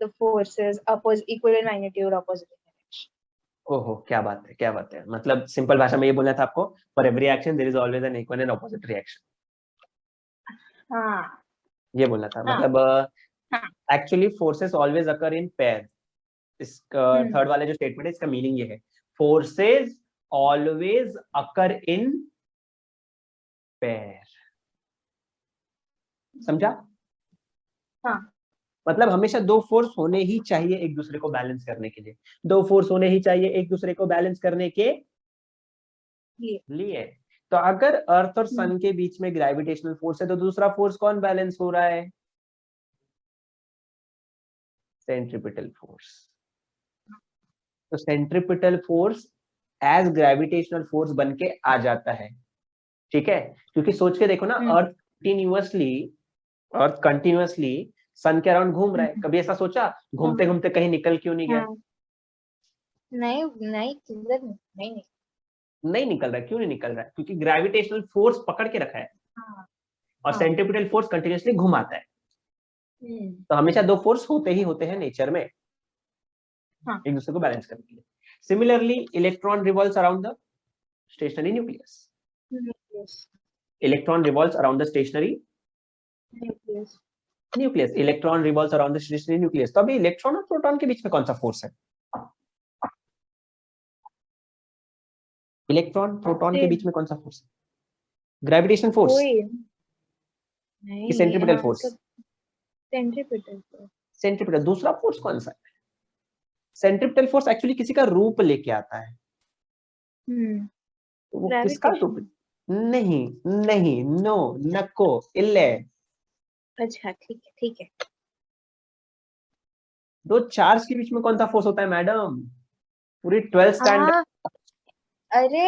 the forces oppose equal in magnitude opposite in direction.
ओहो क्या बात है, क्या बात है, मतलब सिंपल भाषा में ये बोलना था आपको, for every action there is always an equal and opposite reaction,
हाँ
ये बोलना था।
हाँ
मतलब
हाँ
actually forces always occur in pair. इसका
हम्म
थर्ड वाला जो स्टेटमेंट है इसका मीनिंग ये है, forces always occur in pair. समझा?
हाँ
मतलब हमेशा दो फोर्स होने ही चाहिए एक दूसरे को बैलेंस करने के लिए, दो फोर्स होने ही चाहिए एक दूसरे को बैलेंस करने के
ये
लिए। तो अगर अर्थ और
हम्म
सन के बीच में ग्रेविटेशनल फोर्स है तो दूसरा फोर्स कौन बैलेंस हो रहा है? Centripetal force. तो centripetal force as gravitational force बन के आ जाता है, ठीक है? क्योंकि सोच के देखो ना,
हम्म
अर्थ कंटिन्यूअसली सन के अराउंड घूम रहा है।
हम्म,
कभी ऐसा सोचा घूमते
हाँ
घूमते कहीं निकल क्यों नहीं गया?
हाँ नहीं नहीं किधर नहीं नहीं
नहीं निकल रहा है, क्यों नहीं निकल रहा है? क्योंकि ग्रेविटेशनल फोर्स पकड़ के रखा है
हाँ
और
हाँ
सेंट्रीपिटल फोर्स कंटिन्यूअसली घुमाता है।
हम्म
तो हमेशा दो फोर्स होते ही होते हैं नेचर में,
हाँ
एक दूसरे को बैलेंस करने के लिए। Similarly electron revolves around the stationary nucleus.
Nucleus
electron revolves around the stationary
nucleus
nucleus. Electron revolves around the stationary nucleus. तो अभी इलेक्ट्रॉन और प्रोटॉन के बीच में कौन सा फोर्स है? इलेक्ट्रॉन प्रोटॉन के बीच
सेम
में कौन सा फोर्स है? ग्रेविटेशन फोर्स
कोई
कि
नहीं
सेंट्रीपिटल
हाँ
फोर्स?
सब सेंट्रीपिटल
सेंट्रीपिटल। दूसरा फोर्स कौन सा है? सेंट्रीपिटल फोर्स एक्चुअली किसी का रूप लेके आता है।
हम्म
तो वो किसका रूप?
ग्रेविटेशन
नहीं, नहीं, नो, नको, इल्ले।
अच्छा ठीक है
दो चार्ज के बीच में कौन सा फोर्स होता है मैडम? पूरी 12th स्टैंडर्ड।
हाँ अरे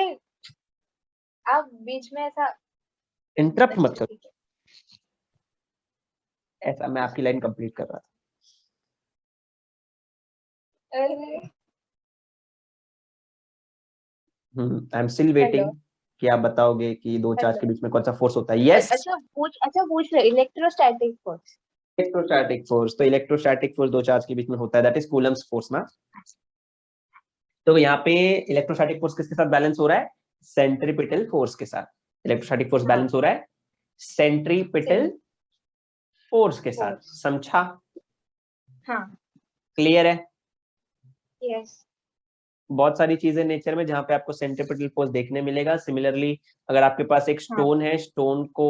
आप बीच में ऐसा
इंटरप्ट मत
अच्छा
करो,
ठीक है
ऐसा मैं आपकी लाइन कंप्लीट कर रहा था।
अरे
I am still
hello
waiting कि आप बताओगे कि दो चार्ज
हेलो
के बीच में कौन सा फोर्स होता है। यस।
अच्छा पूछ रहे इलेक्ट्रोस्टैटिक फोर्स
इलेक्ट्रोस्टैटिक फोर्स। तो इलेक्ट्रोस्टैटिक फोर्स दो चार्ज के बीच में होता है, दैट इज कूलम्स फोर्स ना। तो यहाँ पे इलेक्ट्रोस्टैटिक फोर्स किसके साथ बैलेंस हो रहा है? सेंट्रीपिटल फोर्स के साथ। इलेक्ट्रोस्टैटिक फोर्स
हाँ
बैलेंस हो रहा है सेंट्रीपिटल
सेम
फोर्स के साथ।
फोर्स
समझा?
हाँ
क्लियर है?
यस
बहुत सारी चीजें नेचर में जहां पे आपको सेंट्रीपिटल फोर्स देखने मिलेगा। सिमिलरली अगर आपके पास एक
हाँ
स्टोन है, स्टोन को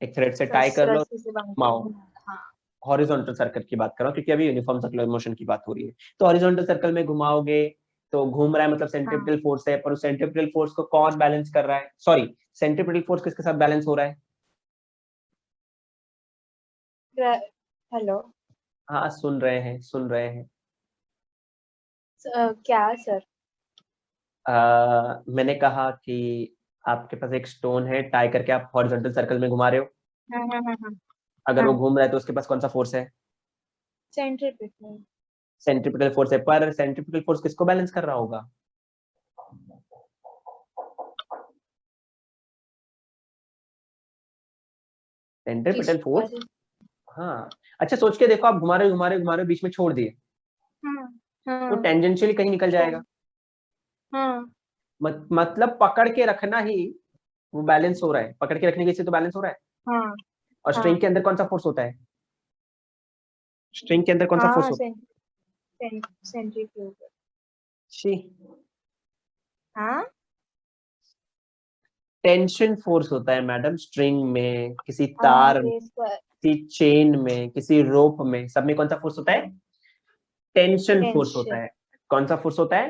एक थ्रेड से टाई कर लो,
रस्सी से बांध के
घुमाओ।
हाँ
हॉरिजॉन्टल सर्कल की बात कर रहा हूँ क्योंकि अभी यूनिफॉर्म सर्कुलर मोशन की बात हो रही है। तो हॉरिजॉन्टल सर्कल में घुमाओगे तो घूम रहा है, मतलब
हाँ
सेंट्रीपिटल फोर्स है। पर उस सेंट्रीपिटल फोर्स को कौन बैलेंस कर रहा है? सॉरी, सेंट्रीपिटल फोर्स किसके साथ बैलेंस हो रहा है?
हेलो
हाँ सुन रहे हैं, सुन रहे हैं।
क्या सर
मैंने कहा कि आपके पास एक स्टोन है, टाई करके आप हॉरिजॉन्टल सर्कल में घुमा रहे हो।
हाँ
अगर वो
हाँ
घूम रहा है तो उसके पास कौन सा फोर्स है?
सेंट्रीपिटल
सेंट्रीपिटल फोर्स है। पर सेंट्रीपिटल फोर्स किसको बैलेंस कर रहा होगा? सेंट्रीपिटल
किस
फोर्स।
अरे
हाँ। अच्छा सोच के देखो, आप घुमा रहे हो घुमा रहे हो घुमा रहे हो, बीच में छोड़ दिए
हाँ
तो
हाँ
टेंजेंशियली कहीं निकल
तो
जाएगा।
हाँ
मतलब पकड़ के रखना ही वो बैलेंस हो रहा है, पकड़ के रखने की से तो बैलेंस हो रहा है।
हाँ
और स्ट्रिंग
हाँ
के अंदर कौन सा फोर्स होता है? स्ट्रिंग के अंदर कौन सा फोर्स
हाँ
होता
सेंट्रीफ्यूगल
है?
हाँ
टेंशन फोर्स होता है मैडम, स्ट्रिंग में, किसी
हाँ
तार में,
बेस पर
किसी चेन में, किसी रोप में, सब में कौन सा फोर्स होता है? टेंशन फोर्स होता
टेंशन
है। कौन सा फोर्स होता है?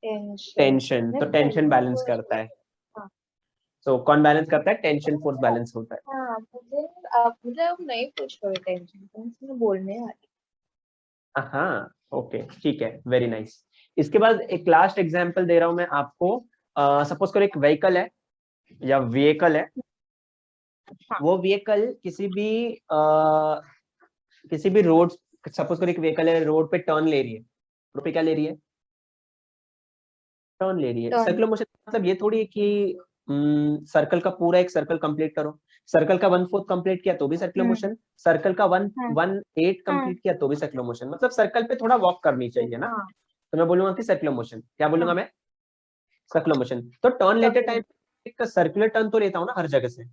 Tension
tension.
मैं
तो टेंशन
पहले
बैलेंस
सोच
करता
रही
है।
थी हाँ
तो कौन बैलेंस करता है? टेंशन फोर्स बैलेंस होता है।
हाँ मुझे आप मुझे अब नहीं पूछ रहे टेंशन तो मैं बोलने वाली
हाँ ओके ठीक है, वेरी नाइस। इसके बाद एक लास्ट एग्जांपल दे रहा हूं मैं आपको। सपोज करो एक व्हीकल है या व्हीकल है।
हाँ
वो व्हीकल किसी भी रोड सपोज करो एक व्हीकल है, रोड पे टर्न ले रही है, रोड पे क्या ले रही है, टर्न ले रही है।
Turn.
सर्कुलर मोशन मतलब ये थोड़ी है कि सर्कल का पूरा एक सर्कल कंप्लीट करो, सर्कल का 1/4 कंप्लीट किया तो भी सर्कुलर मोशन, सर्कल का 1/8 कंप्लीट किया तो भी सर्कुलर मोशन, मतलब सर्कल पे थोड़ा वॉक करनी चाहिए ना, तो मैं बोलूंगा कि सर्कुलर मोशन। क्या बोलूंगा मैं, सर्कुलर मोशन। तो टर्न लेते टाइम एक सर्कुलर टर्न तो लेता हूँ ना हर जगह से,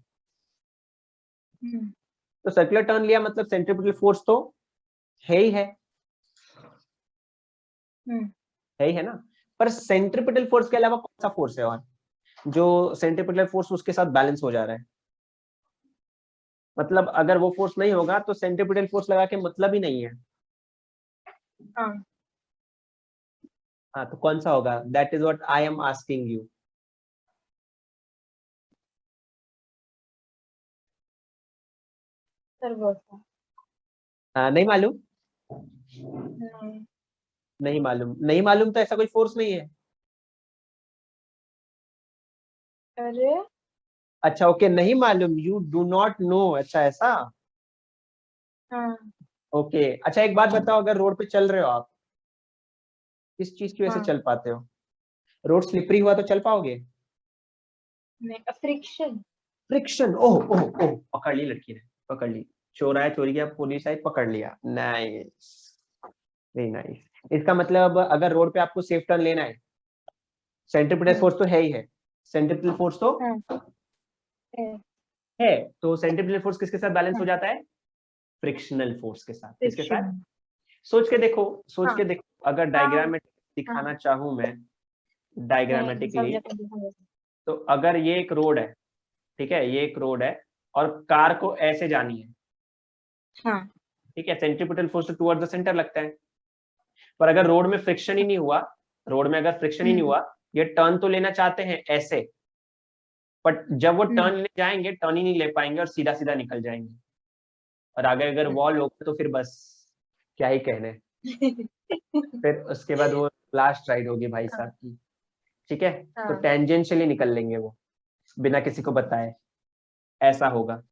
तो सर्कुलर टर्न लिया मतलब सेंट्रीपिटल फोर्स तो है ही है ना। पर सेंट्रीपिटल फोर्स के अलावा कौन सा फोर्स है और जो सेंट्रीपिटल फोर्स उसके साथ बैलेंस हो जा रहा है, मतलब अगर वो फोर्स नहीं होगा तो सेंट्रीपिटल फोर्स लगा के मतलब ही नहीं है। हाँ तो कौन सा होगा, that is what I am asking you. नहीं मालूम, नहीं मालूम, नहीं मालूम तो ऐसा कोई फोर्स नहीं है।
अरे
अच्छा ओके, नहीं मालूम, यू डू नॉट नो, अच्छा ऐसा। ओके अच्छा एक बात बताओ, अगर रोड पे चल रहे हो आप, किस चीज की वजह से चल पाते हो, रोड स्लिपरी हुआ तो चल पाओगे,
फ्रिक्शन।
फ्रिक्शन, ओह ओह ओह, पकड़ ली लड़की ने, पकड़ ली, चोर आया चोरी किया, पुलिस आई पकड़ लिया, नाइस वेरी नाइस। इसका मतलब अगर रोड पे आपको सेफ टर्न लेना है, सेंट्रीपिटल फोर्स तो है ही है, सेंट्रीपिटल फोर्स तो है, तो सेंट्रीपिटल फोर्स किसके साथ बैलेंस हो जाता है, फ्रिक्शनल फोर्स के साथ, किसके साथ, सोच के देखो, सोच के देखो, अगर डायग्राम में दिखाना चाहूं मैं डायग्रामेटिकली, तो अगर ये एक रोड है, ठीक है, ये एक रोड है और कार को ऐसे जानी है, ठीक है, सेंट्रीपिटल फोर्स तो टुवर्ड्स द सेंटर लगता है, पर अगर रोड में फ्रिक्शन ही नहीं हुआ, रोड में अगर फ्रिक्शन ही नहीं हुआ, ये टर्न तो लेना चाहते हैं ऐसे, बट जब वो टर्न ले जाएंगे टर्न ही नहीं ले पाएंगे और सीधा सीधा निकल जाएंगे, और आगे अगर वॉल होगा तो फिर बस क्या ही कहने, फिर उसके बाद वो लास्ट राइड होगी भाई साहब की, ठीक है, तो टेंजेंशियली निकल लेंगे वो बिना किसी को बताए, ऐसा होगा।